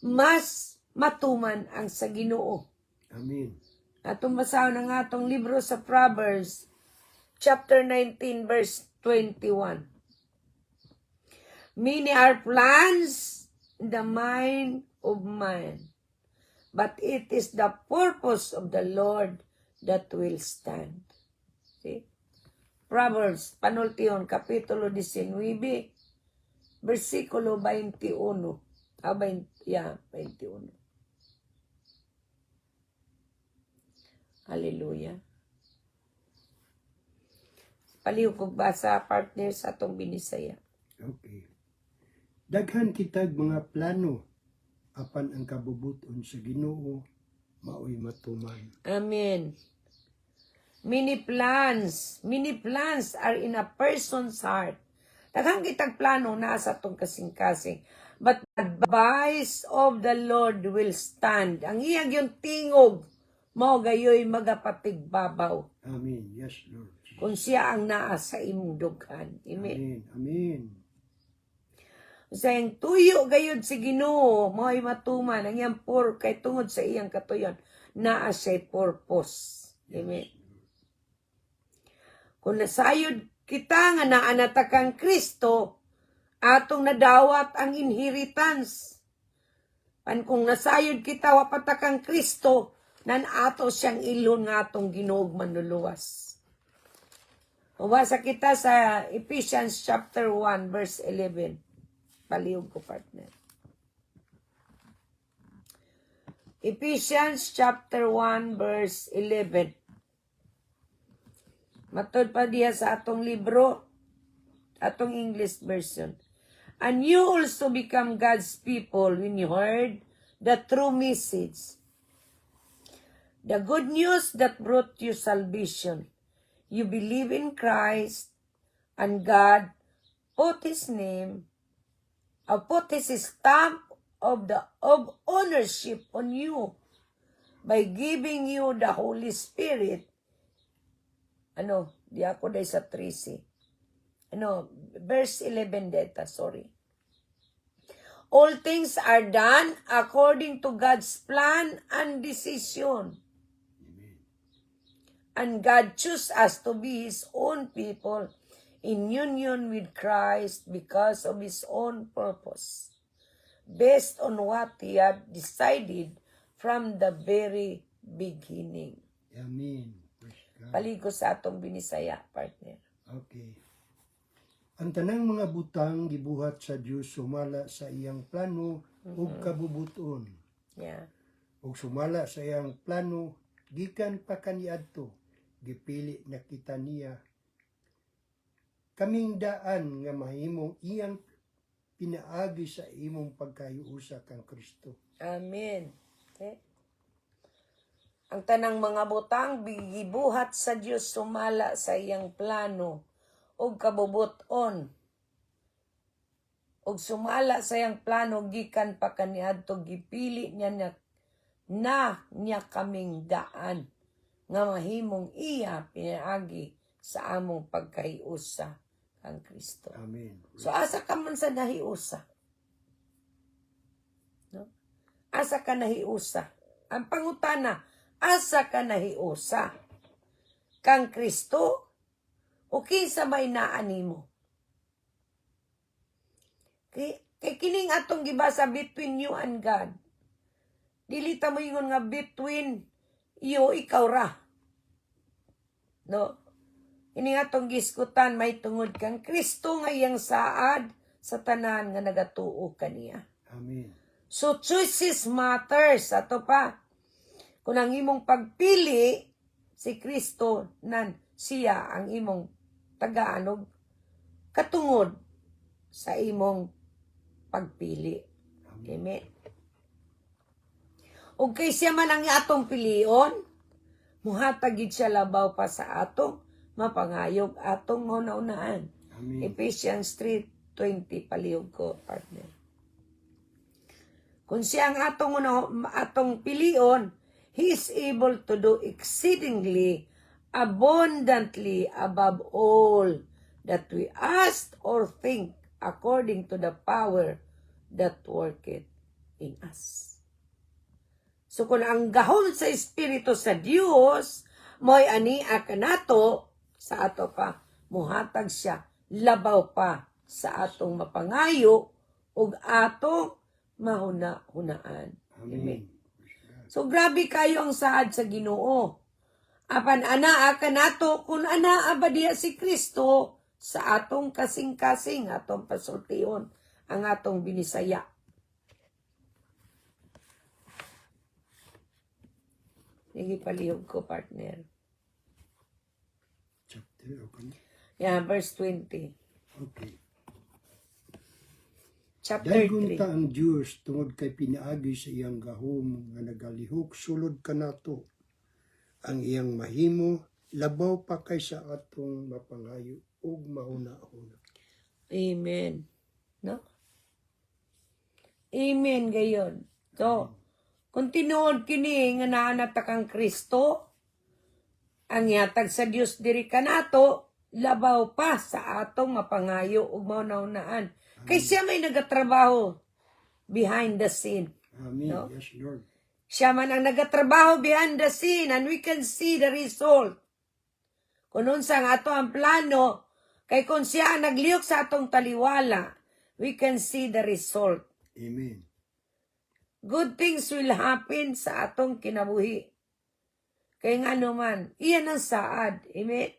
mas matuman ang sa Ginoo. Amen. Atong basahon ang atong libro sa Proverbs, chapter 19, verse 21. Many are plans in the mind of man, but it is the purpose of the Lord that will stand. See? Proverbs, panultiyon, kapitulo 19, versikulo 21. 21. Hallelujah. Paliw kog basa partner sa atong binisaya. Okay. Daghan kitag mga plano apan ang kabubuton sa Ginoo maoy matuman. Amen. Many plans are in a person's heart. Daghang kitag plano na sa atong kasing-kasing. But the advice of the Lord will stand. Ang iyang yung tingog, mao gayoy magapapigbabaw. Amen. Yes, Lord. Kung siya ang naa sa imong dughan. Amen. Amen. Amen. Sayang tuyo gayud si Ginoo mo'y matuman ang iyang kay tungod sa iyang katuyon naa siya'y purpose. Amen. Kung nasayod kita nga naanata kang Kristo, atong nadawat ang inheritance. Kung nasayod kita wapata kang Kristo, nan ato siyang ilon nga atong Ginoo manluluwas. Mabasa kita sa Ephesians chapter 1 verse 11. Palihog ko, partner. Ephesians chapter 1 verse 11. Matod pa diya sa atong libro, atong English version. And you also become God's people when you heard the true message, the good news that brought you salvation. You believe in Christ, and God put His name, put His stamp of ownership on you by giving you the Holy Spirit. Di ako day sa 3C. Verse 11 data, sorry. All things are done according to God's plan and decision. And God chose us to be His own people in union with Christ because of His own purpose, based on what He had decided from the very beginning. Amen. Paligo sa atong binisaya, partner. Okay. Ang tanang mga butang gibuhat sa Dios sumala sa iyang plano ug kabubuton. Yeah. Ug sumala sa iyang plano gikan pa kaniadto gipili na kita niya kaming daan nga mahimong iyang pinaagi sa imong pagkayuusa kang Kristo. Amen. Okay. Ang tanang mga butang gibuhat sa Dios sumala sa iyang plano ug kabubuton. Ug sumala sa iyang plano gikan pa kaniadto gipili niya niya kaming daan nga mahimong iya pinaagi sa among pagkahiusa kang Kristo. Amen. So asa ka man sa nahiusa? No? Asa ka nahiusa? Ang pangutana, asa ka nahiusa? Kang Kristo o kinsa may naani mo? Kay kining atong gibasa between you and God. Dili ta mo ingon nga between you ikaw ra. No? Ini atong giskutan may tungod kang Kristo nga iyang saad sa tanan nga nagatuo kaniya. Amen. So choices matters. Ato pa. Kung ang imong pagpili si Kristo nan siya ang imong tagaanog katungod sa imong pagpili. Amen. O kay siya man ang atong pilion, muhatag gid siya labaw pa sa atong mapangayog atong una-unaan. Amen. Ephesians 3:20 palihog ko, partner. Kung siya ang atong pilion, He is able to do exceedingly abundantly above all that we ask or think according to the power that worketh in us. So kung ang gahom sa Espiritu sa Dios mo'y ania kanato sa ato pa, muhatag siya labaw pa sa atong mapangayo ug atong mahuna-hunaan. Amen. So grabe kayo ang saad sa Ginoo. Apan anaa kanato kung anaa ba diya si Kristo sa atong kasing-kasing atong pasultiyon ang atong binisaya. Sige palihog ko, partner. Chapter, okay. Yeah, verse 20. Okay. Chapter Daygon 3. ta ang Diyos tungod kay pinaagi sa iyang gahom nga nagalihok sulod kanato ang iyang mahimo labaw pa kaysa atong mapangayo ug mahuna-huna. Amen. No? Amen gayon. So, kung tinuod kini nga naanata kang Kristo, ang yatag sa Dios diri kanato labaw pa sa atong mapangayo ug mauna-unaan. Kay siya may nagatrabaho behind the scene. Amen. No? Yes, Lord. Siya man ang nagatrabaho behind the scene and we can see the result. Kung unsa nga ato ang plano, kay kung siya ang nagliyok sa atong taliwala, we can see the result. Amen. Good things will happen sa atong kinabuhi. Kaya nga naman, iyan ang saad. Amen?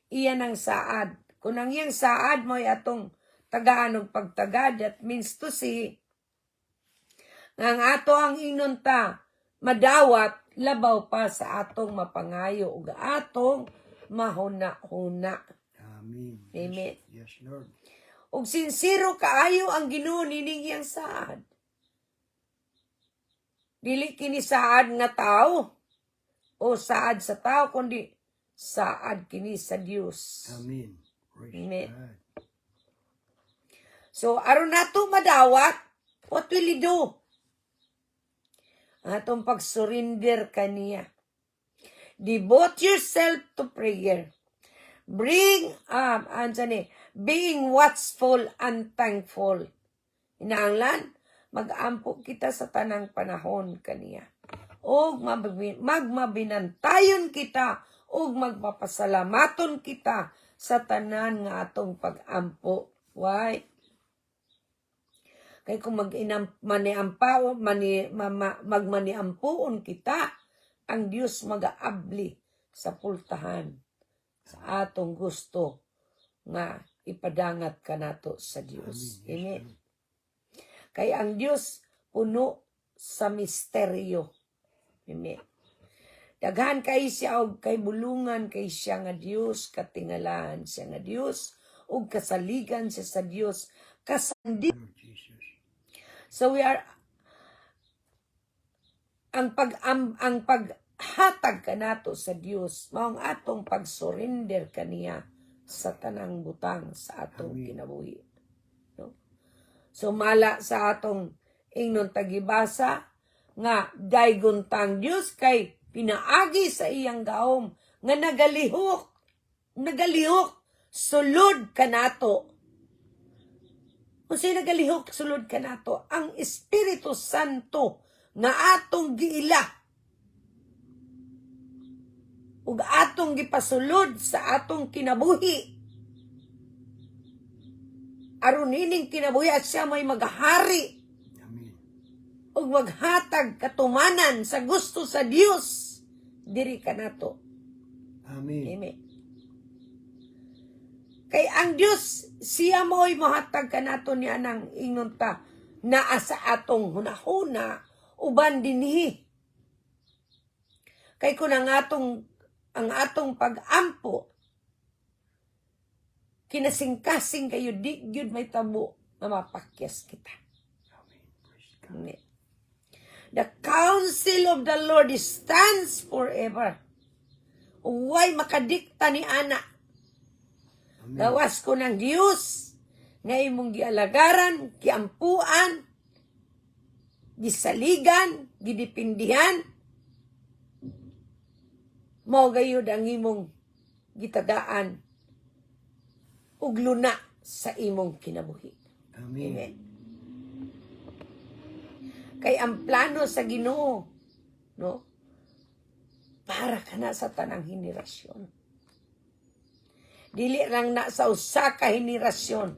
Iyan ang saad. Kung ang iyang saad mo ay atong tagaan og pagtagad, that means to say, nga ang ato ang inunta, madawat, labaw pa sa atong mapangayo ug atong mahuna-huna. Amen. Amen. Yes, Lord. Ug sincero kaayo ang Ginoo nining iyang saad. Dili kini saad nga tao o saad sa tao, kundi saad kini sa Dios. Amen. Praise Amen. God. So, aron nato madawat, what will you do? Ang atong pag-surrender kaniya. Devote yourself to prayer. Bring up, being watchful and thankful. Inaanglan, mag-ampo kita sa tanang panahon kaniya. O magmabinantayon kita, o magpapasalamaton kita sa tanan nga atong pag-ampo. Why? Kay kung magmaniampuon kita, ang Dios mag-aabli sa pultahan sa atong gusto nga ipadangat kanato sa Dios. Amen. Kay ang Dios puno sa misteryo. Amen. Daghan kay siya og kay bulungan kay siya nga Dios, katingalahan siya nga Dios ug kasaligan siya sa Dios kasandi. Lord Jesus. So we are ang paghatag kanato sa Dios mao ang atong pag-surrender kaniya sa tanang butang sa atong Amen. kinabuhi. No? So mala sa atong ingnon tagibasa nga dayguntang Dios kay pinaagi sa iyang gaom nga nagalihok sulod kanato. Kung sino nagalihok sulod kanato, ang Espiritu Santo nga atong giila ug atong gipasulod sa atong kinabuhi. Aron ining kinabuhi at siya may maghari Amen. ug maghatag katumanan sa gusto sa Dios diri kanato. Amen. Amen. Kay ang Dios siya mo'y mahatag kanato niya ng ingon ta naa sa atong hunahuna uban dinhi. Kay kun ang atong pag-ampo kinasingkasing kayo di gyud may tabo na mapakyas kita. Amen. Praise God. Amen. The counsel of the Lord stands forever. Uway makadikta ni ana. Amen. Gawas ko ng Diyos nga imong gialagaran, giampuan, gisaligan, gidipindihan. Mao gayud ang imong gitagaan ug luna sa imong kinabuhi. Amen. Amen. Kay ang plano sa Ginoo, no? Para ka na sa tanang henerasyon. Dili lang na sa usa ka henerasyon.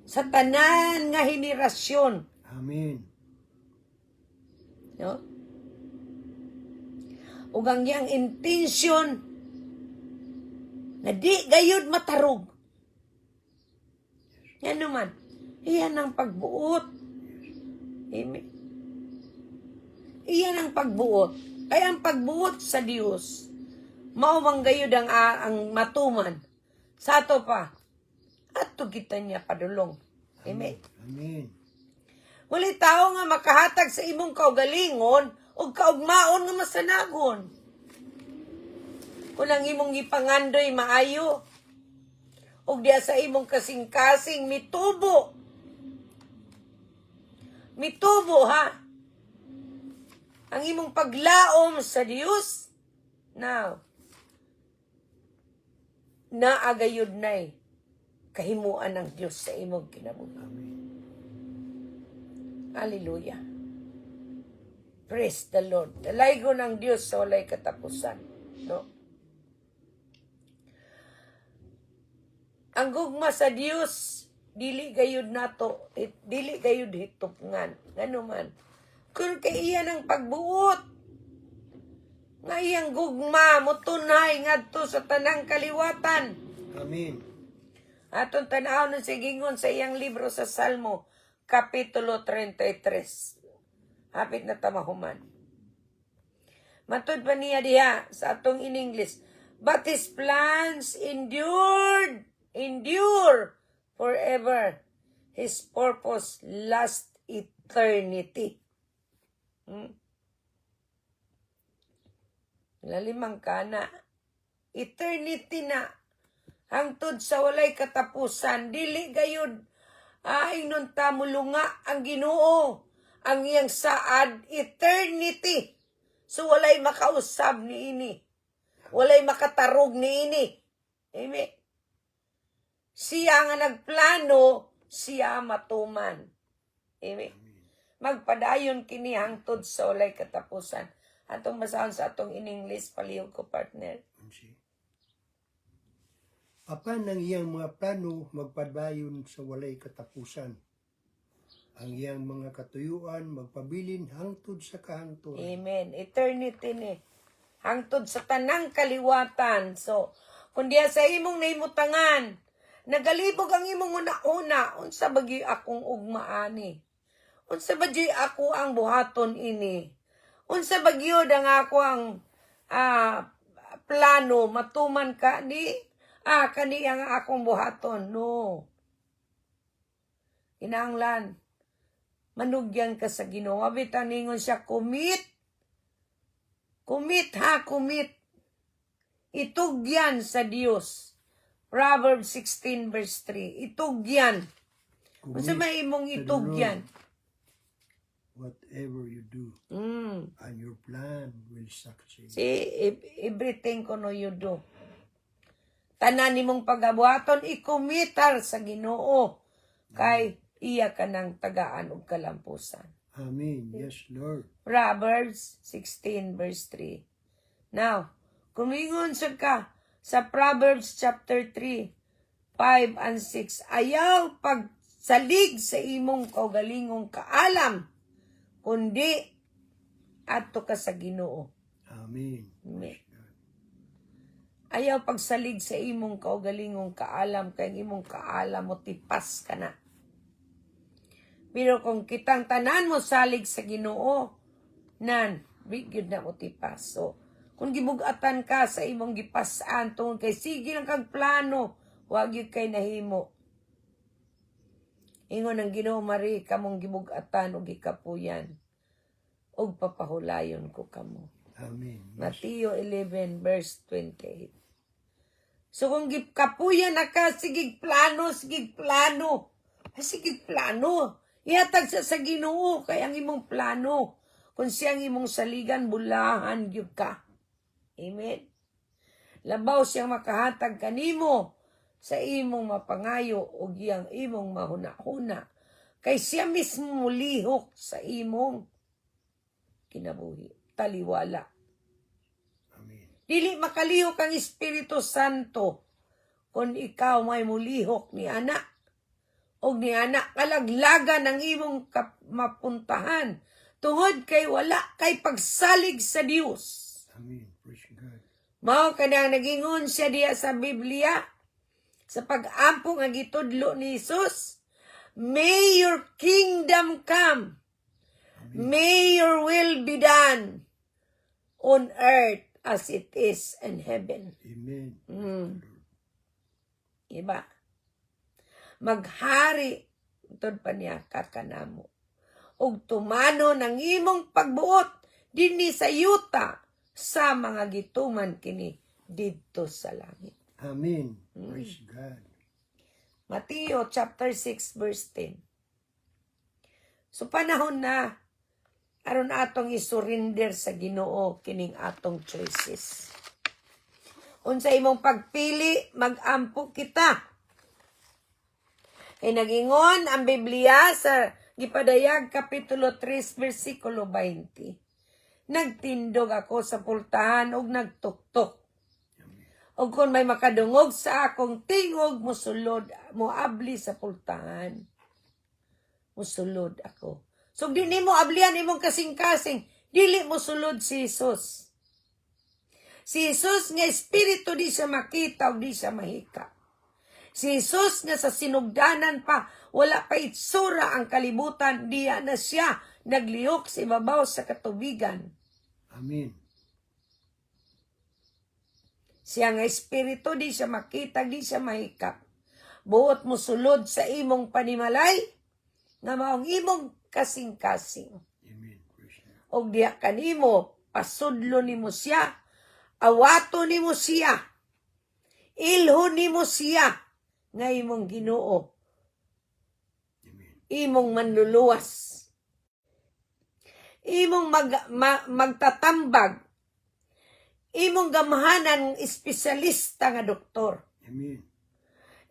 Sa tanan nga henerasyon, Amen. no? Ug ang iyang intensyon na di gayud matarog. Yan naman. Iyan ang pagbuot. Amen. Iyan ang pagbuot. Kaya ang pagbuot sa Dios, maumang gayud ang matuman. Sa ato pa, ato kita niya padulong. Amen. Amen. Walay tao nga makahatag sa imong kaugalingon o kaugmaon nga masanagon. Kung ang imong ipangandoy maayo, o diya sa imong kasing-kasing mitubo. Mitubo ha. Ang imong paglaom sa Dios, now, naagayod na'y kahimuan ng Dios sa imong kinabuhi. Amen. Hallelujah. Praise the Lord. Dalaygo ng Dios sa walay katapusan. No? Ang gugma sa Dios, dili gayud nato, dili gayud hitupngan. Ngano man. Kung kay iya ng pagbuot, nga iyang gugma, mutunay ngadto sa tanang kaliwatan. Amen. Atong tanaw nun sa gingon sa iyang libro sa Salmo, Kapitulo 33. Hapit na tamahuman. Matud pa niya diha sa atong in English. But his plans endure forever. His purpose lasts eternity. Lalimang kana. Eternity na. Hangtod sa walay katapusan. Dili gayud ingnon ta mulunga ang Ginoo. Ang iyang saad, eternity. So, walay makausab ni ini. Walay makatarog ni ini. Amen. Siya nga nagplano, siya matuman. Amen. Magpadayon kini hangtod sa walay katapusan. Atong basahon sa atong in English, palihog ko partner. Apan ang iyang mga plano magpadayon sa walay katapusan. Ang iyang mga katuyuan magpabilin hangtod sa kahangturan. Amen. Eternity ni. Hangtod sa tanang kaliwatan. So, kung diya sa imong naimutangan, nagalibog ang imong una-una, unsa bagi akong ugmaani? Unsa bagi ako ang buhaton ini? Unsa bagyod ang ako ang plano, matuman ka ni? Kani ang akong buhaton. No. Kinahanglan. Manugyan ka sa Ginoo. Bitan ningon siya, commit. Commit. Itugyan sa Dios. Proverbs 16 verse 3. Itugyan. Kung sa may imong itugyan. Whatever you do, and your plan will succeed. See, everything kuno you do. Tanan nimong pagabuhaton, ikumitar sa Ginoo. Kay iya ka ng tagaan ug kalampusan. Amen. Yes, Lord. Proverbs 16 verse 3. Now, kumingon sa ka sa Proverbs chapter 3, 5 and 6. Ayaw pagsalig sa imong kaugalingong kaalam, kundi adto ka sa Ginoo. Amen. Amen. Ayaw pagsalig sa imong kaugalingong kaalam, kay imong kaalam mo tipas ka na. Pero kung kitang tanan mo salig sa Ginoo, nan, bigyan na mo tipas. So, kung gibugatan ka sa imong gipasan, tungkol kay sige lang kag plano, wag yun kay nahimo. Ingon ang Ginoo Mari, kamong gibugatan o gikapuyan, og papahulayon ko kamo. Amen. Mateo 11 verse 28. So kung gikapuyan na ka, sige plano. Sige plano. Ihatag sa Ginoo kay ang imong plano. Kung siyang imong saligan, bulahan gyud ka. Amen. Labaw siyang makahatag kanimo sa imong mapangayo o giyang imong mahuna-huna. Kay siya mismo mulihok sa imong kinabuhi. Taliwala. Amen. Dili makalihok ang Espiritu Santo kung ikaw may mulihok ni anak. O ni anak kalaglagan ang imong mapuntahan tungod kay wala kay pagsalig sa Dios. Amen. Praise God. Mao kada nagingon siya diya sa Biblia sa pag-ampo nga gitudlo ni Jesus. May your kingdom come. Amen. May your will be done on earth as it is in heaven. Amen. Iba. Maghari tod pa niya kakanamo. Og tumano ng imong pagbuot dinhi sa yuta sa mga gituman kini didto sa langit. Amen. Praise God. Mateo chapter 6 verse 10. So panahon na aron atong isurrender sa Ginoo kining atong choices. Unsa imong pagpili, mag-ampo kita. Kay nagingon ang Biblia sa Gipadayag Kapitulo 3 versikulo 20. Nagtindog ako sa pultahan ug nagtuktok. O kung may makadungog sa akong tingog, musulod, moabli sa pultahan. Musulod ako. So, di mo ablihan imong kasing-kasing. Dili musulod si Jesus. Si Jesus nga espiritu di siya makita o di siya mahika. Si Jesus nga sa sinugdanan pa, wala pa itsura ang kalibutan, diya na siya naglihok sa ibabaw sa katubigan. Amen. Siya nga espiritu, di siya makita, di siya mahikap. Buot mo sulod sa imong panimalay, nga maong imong kasing-kasing. Amen. O diya kanimo, pasudlo nimo siya, awato nimo siya, ilho nimo siya, nga imong Ginoo, Amen. imong manluluwas, imong magtatambag, imong gamhanan espesyalista nga doktor, Amen.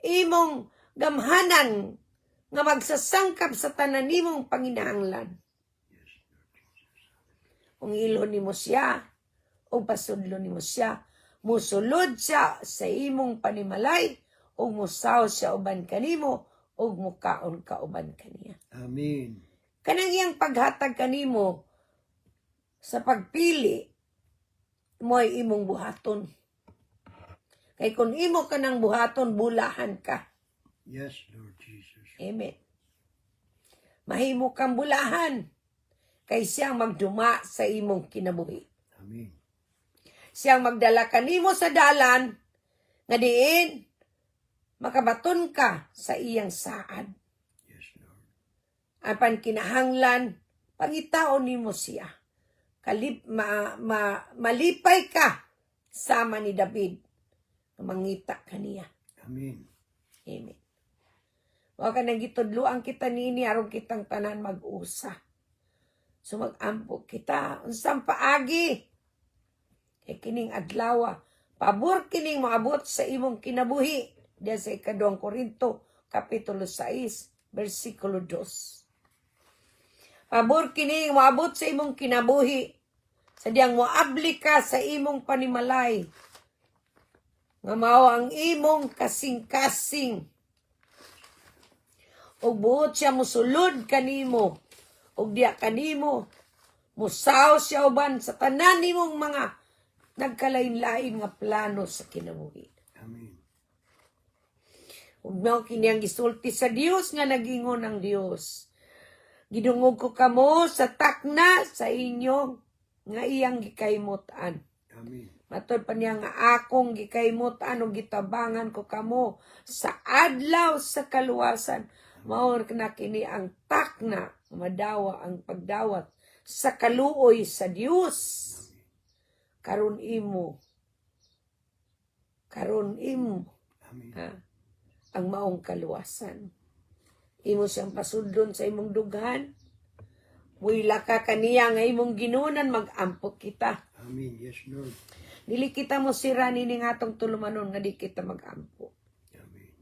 imong gamhanan nga magsasangkap sa tanan nimong panginahanglan. Kung ilo nimo siya, o pasudlo nimo siya, musulod siya sa imong panimalay, o musaw siya uban kanimo, o mukaon ka uban kaniya. Amen. Kanang iyang paghatag kanimo sa pagpili, mo ay imong buhaton. Kay kung imo ka ng buhaton, bulahan ka. Yes, Lord Jesus. Amen. Mahimo kang bulahan kay siyang magduma sa imong kinabuhi. Amen. Siyang magdala kanimo sa dalan nga diin makabaton ka sa iyang saad. Yes, Lord. Apan kinahanglan pangitaon nimo siya. Malipay ka sama ni David. Mangita kaniya. Amen. Amen. Wa ka nang gitudloan kita nini aron kitang tanan mag-usa. So mag-ampo kita unsang paagi. Kay kining adlaw, pabor kining maabot sa imong kinabuhi. Diya sa 2 Korinto kapitulo 6 versikulo 2. Pabor kining maabot sa imong kinabuhi. Sadyang moabli ka sa imong panimalay. Nga mao ang imong kasing-kasing. O buot siya musulod kanimo. O diya kanimo. Musaw siya uban sa tanan nimong mga nagkalain-lain nga plano sa kinabuhi. Amen. Ug mao kini ang gisulti sa Dios nga nagingon ang Dios. Gidungog ko kamo sa takna sa inyo nga iyang gikaymutan. Amen. Matod pa niya nga akong gikaymutan o gitabangan ko kamo sa adlaw sa kaluwasan. Mao na kini ang takna, madawa ang pagdawat sa kaluoy sa Dios. Karon imo. Amen. Ang maong kaluwasan. Imo siyang pasudlon sa imong dughan. Wila ka kaniya nga imong ginunan, mag-ampok kita. Amen. Yes, Lord. Dili kita mo sira nini nga atong tulumanon nga di kita mag-ampo. Amen.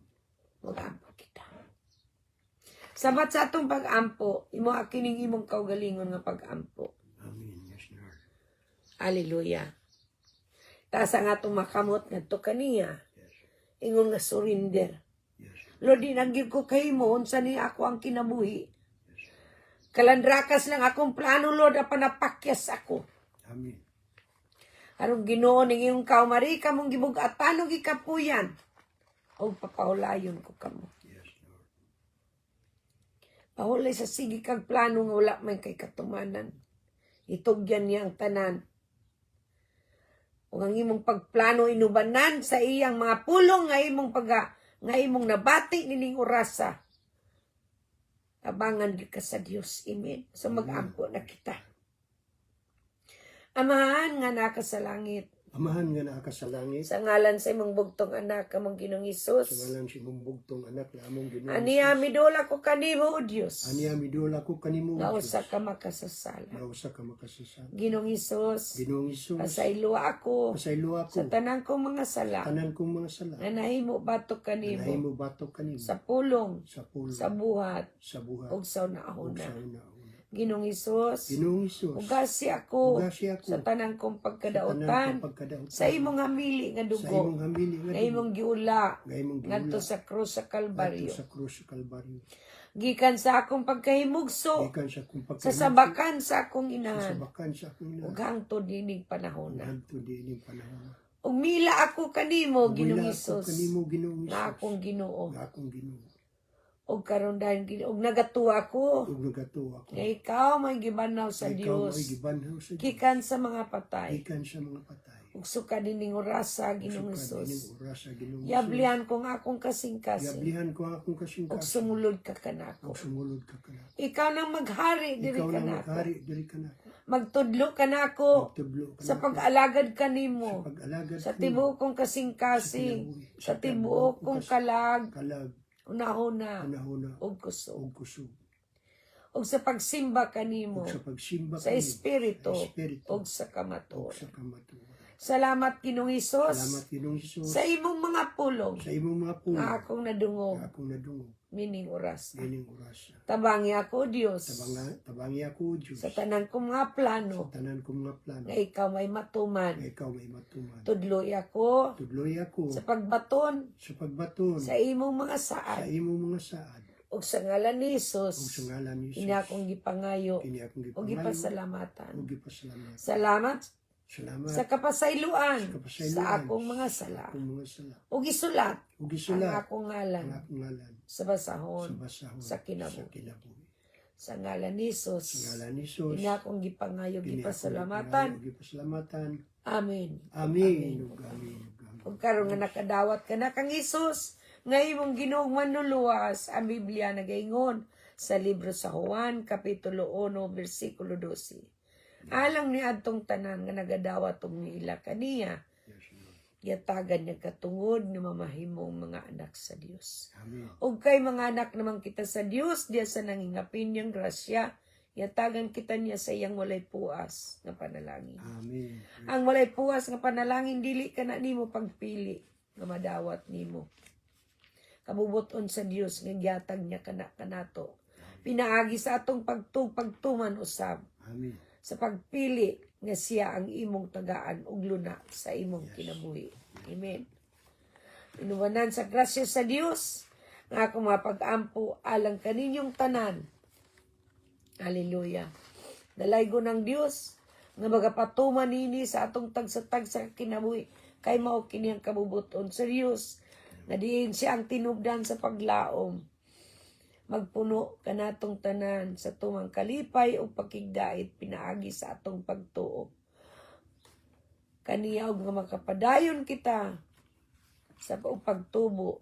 Mag-ampo kita. Sabat sa atong pag-ampo, imo akining imong kaugalingon nga pag-ampo. Amen. Yes, Lord. Hallelujah. Taas ang atong makamot nga to kaniya. Yes. Ingon nga surrender. Yes. Lord, dinagib ko kay mo, unsa ni ako ang kinabuhi. Kalandrakas lang akong plano, Lord, apan napakyas ako. Amen. Arong Ginoo ning iyong kaumari kamong gibug-atan og gikapuyan. O papahulayon ko kamo. Yes, Lord. Pahulay sa sige kag plano nga wala may kay katumanan. Itugyan niya ang tanan. O ang imong pagplano inubanan sa iyang mga pulong nga imong nabati nining orasa. Abangan ka sa Dios. Amen. So mag-ampo na kita. Amahan nga naka sa langit, Amahan nga naa ka sa langit, Sa ngalan sa imong bugtong anak kamong Ginoong sa Hesus. ngalan si mong bugtong anak na among Ginoo. Aniya midula ko kanimo, O Dios. Aniya midula ko kanimo, Nga Diyos, usa ka makasasala. na usa ka makasasala. Ginoong Hesus, Ginoong Isus, pasaylo ako pasaylo sa ako, tanan kong mga sala tanan kong mga sala, nga nahimo batok kanimo nahimo batok kanimo, sa pulong, sa pulo, sa buhat, sa buhat, ug sa ug naahuna. sa una-una. Ginoong Hesus, Ginoong Isus, ugasi ako ugasi ako, sa tanan kong sa tanan pagkadautan, kong pagkadautan, sa imong hamili nga sa dugo, imong hamili nga nga dugo, imong giula, nga imong ngadto giula, sa krus sa ngadto Kalbaryo. sa krus sa Kalbaryo. Gikan sa akong pagkahimugso, Gikan sa kong sa pagkahimuso, sabakan sa akong sa inahan, sabakan sa akong ug ina, hangtod dinig panahon na. hangtod diining panahon. Ug mila ako kanimo, Ginoong Wala ako Hesus, kanimo, Ginoong nga Isus, akong Ginoo. nga akong Ginoo. Og karon dahil og nagatuwa ko Ug nagatuwa ako. nga ikaw may gibanaw sa Ikaw Dios ay gibanhaw sa Dios, gikan sa mga patay. gikan sa mga patay. Ug suka dining orasa Ginoong Suka dining Hesus. oras sa Ginoong Isus. Yablihan ko nga akong kasing-kasing Yablihan ko ang akong ug kasing-kasing. sumulod ka kanako. Ug sumulod ka kanako. Ikaw nang maghari diri Ikaw na kanako. maghari diri kanako. Magtudlo kanako Magtudlo sa kanako. pag-alagad Sa kanimo. pag-alagad Sa kanimo. tibuok kong kasing-kasing, sa tibuok kong kalag, kalag, unahuna, unahuna, ug kusog. ug kusog. Ug sa pagsimba kanimo, Ug sa pagsimba sa kanimo, espiritu, sa espiritu, ug sa ug kamatuoran. sa kamatuoran. Salamat Ginoong Hesus Salamat Ginoong Isus sa imong mga pulong sa imong mga pulo nga akong nadungog nga akong nadungog mining oras. dining oras. Tabangi ako Dios Tabangi ako, Diyos, sa tanan kong mga plano tanan kong mga plano, nga ikaw may matuman. na ikaw may matuman. Tudloy ako Tudloy ako sa pagbaton sa pagbaton sa imong mga sa saad imong mga saad, ug sa ngalan ni ug sa Hesus ngalan ni kini Jesus, akong gipangayo kini akong ug gipangayo, gipasalamatan. ug gipasalamat. Salamat Salamat sa kapasayloan sa kapasayloan sa akong mga sala akong mga sala, ug isulat ug ang isulat akong ang ngalan akong ngalan sa basahon sa basahon sa kinabuhi. kinabuhi. sa ngalan ni Sa Hesus ngalan ni Jesus, kini akong gipangayo kini akong gipasalamatan. gipangayo, gipasalamatan. Amen. Amen. Ug amen. Ug amen. Ug karon nga nakadawat ka na kang Hesus nga imong Ginoong manluluwas, ang Biblia nagaingon sa libro sa Juan kapitulo 1 bersikulo 12. Alang ni adtong tanan nga nagadawat og niila kaniya, Yes, Lord. yatagan niya katungod nga mamahimong mga anak sa Dios. Amen. Ug kay mga anak naman kita sa Dios, diya sa nangingapin niyang grasya, yatagan kita niya sa iyang walay puas nga panalangin. Amen. Ang walay puas nga panalangin dili ka na nimo pagpili nga madawat nimo. Kabubuton sa Dios nga gihatag niya kanato. Pinaagi sa atong pagtuman usab Amen. sa pagpili nga siya ang imong tagaan ug luna sa imong kinabuhi. Amen. Inuwanan sa grasya sa Dios nga akong mapag-ampo alang kaninyong tanan. Hallelujah. Dalaygo ng Dios nga magapatuman nini sa atong tag sa kinabuhi kay mao kini ang kabubuton sa Dios nga diin siya ang tinubdan sa paglaom. Magpuno kanatong tanan sa tumang kalipay o pakigdait pinaagi sa atong pagtuo. Kaniya og nga makapadayon kita sa pagtubo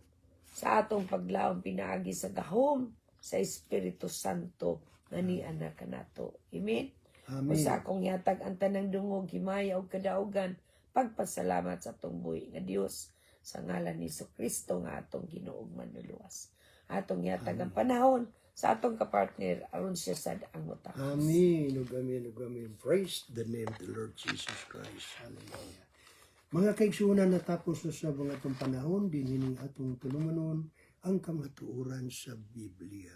sa atong paglaom pinaagi sa gahom sa Espiritu Santo nga niya na kanato. Amen. Amen. Usa akong yatag ang tanang dungog himaya og kadaugan pagpasalamat sa atong buhi nga Dios sa ngalan ni Kristo nga atong Ginoong manluluwas. Atong yatag ang panahon sa atong kapartner aron siya sad ang mutang. Amen. Ug amen. Ug amen. Praise the name of the Lord Jesus Christ. Hallelujah. Mga kaigsunan, natapos na sa mga itong panahon, dinining atong tulumanon ang kamatuoran sa Biblia.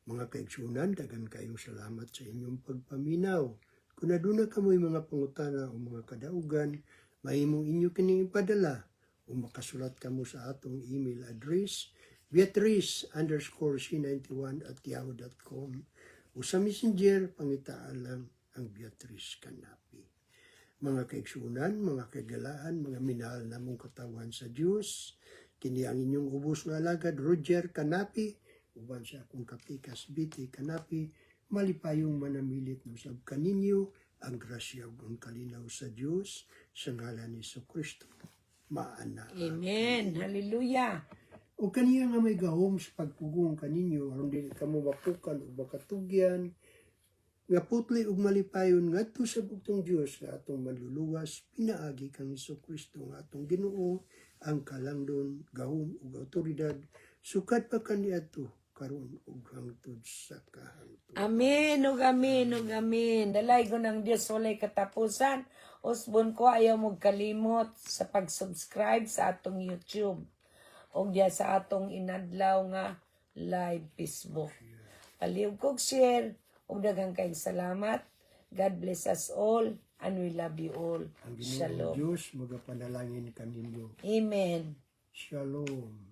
Mga kaigsunan, dagan kayong salamat sa inyong pagpaminaw. Kung aduna kamoy mga pangutana o mga kadaugan, mahimong inyo kini ipadala o makasulat kamo sa atong email address beatrice_c91@yahoo.com o sa messenger, pangitaan lang ang Beatrice Canapi. Mga kaigsunan, mga kagalaan, mga minahal namong katawan sa Diyos, kini ang inyong ubos na alagad, Roger Canapi, uban sa akong kapikas, BT Canapi, malipayong manamilit ng sab kaninyo, ang grasya ug ang kalinaw sa Diyos, sa ngalan ni Kristo. Maana. Amen. Hallelujah. O kaniya nga may gahom sa pagpugong kaninyo, aron dili kamo mapukan o makatugyan, nga putli ug malipayon ngadto sa bugtong Dios nga atong manluluwas pinaagi kang Kristo nga atong Ginoo ang kalangdon, gahom ug awtoridad sukat pa kaniadto karon ug hangtod sa kahangtod. Amen ug amen ug amen. Dalay ko ng Dios walay katapusan. Usbon ko ayaw mo kalimot sa pag-subscribe sa atong YouTube o diya sa atong inadlaw nga live Facebook. Paliw kog share ug daghang kayong salamat. God bless us all and we love you all. Ang Ginoo Shalom. Dios magapanalangin kaninyo. Amen. Shalom.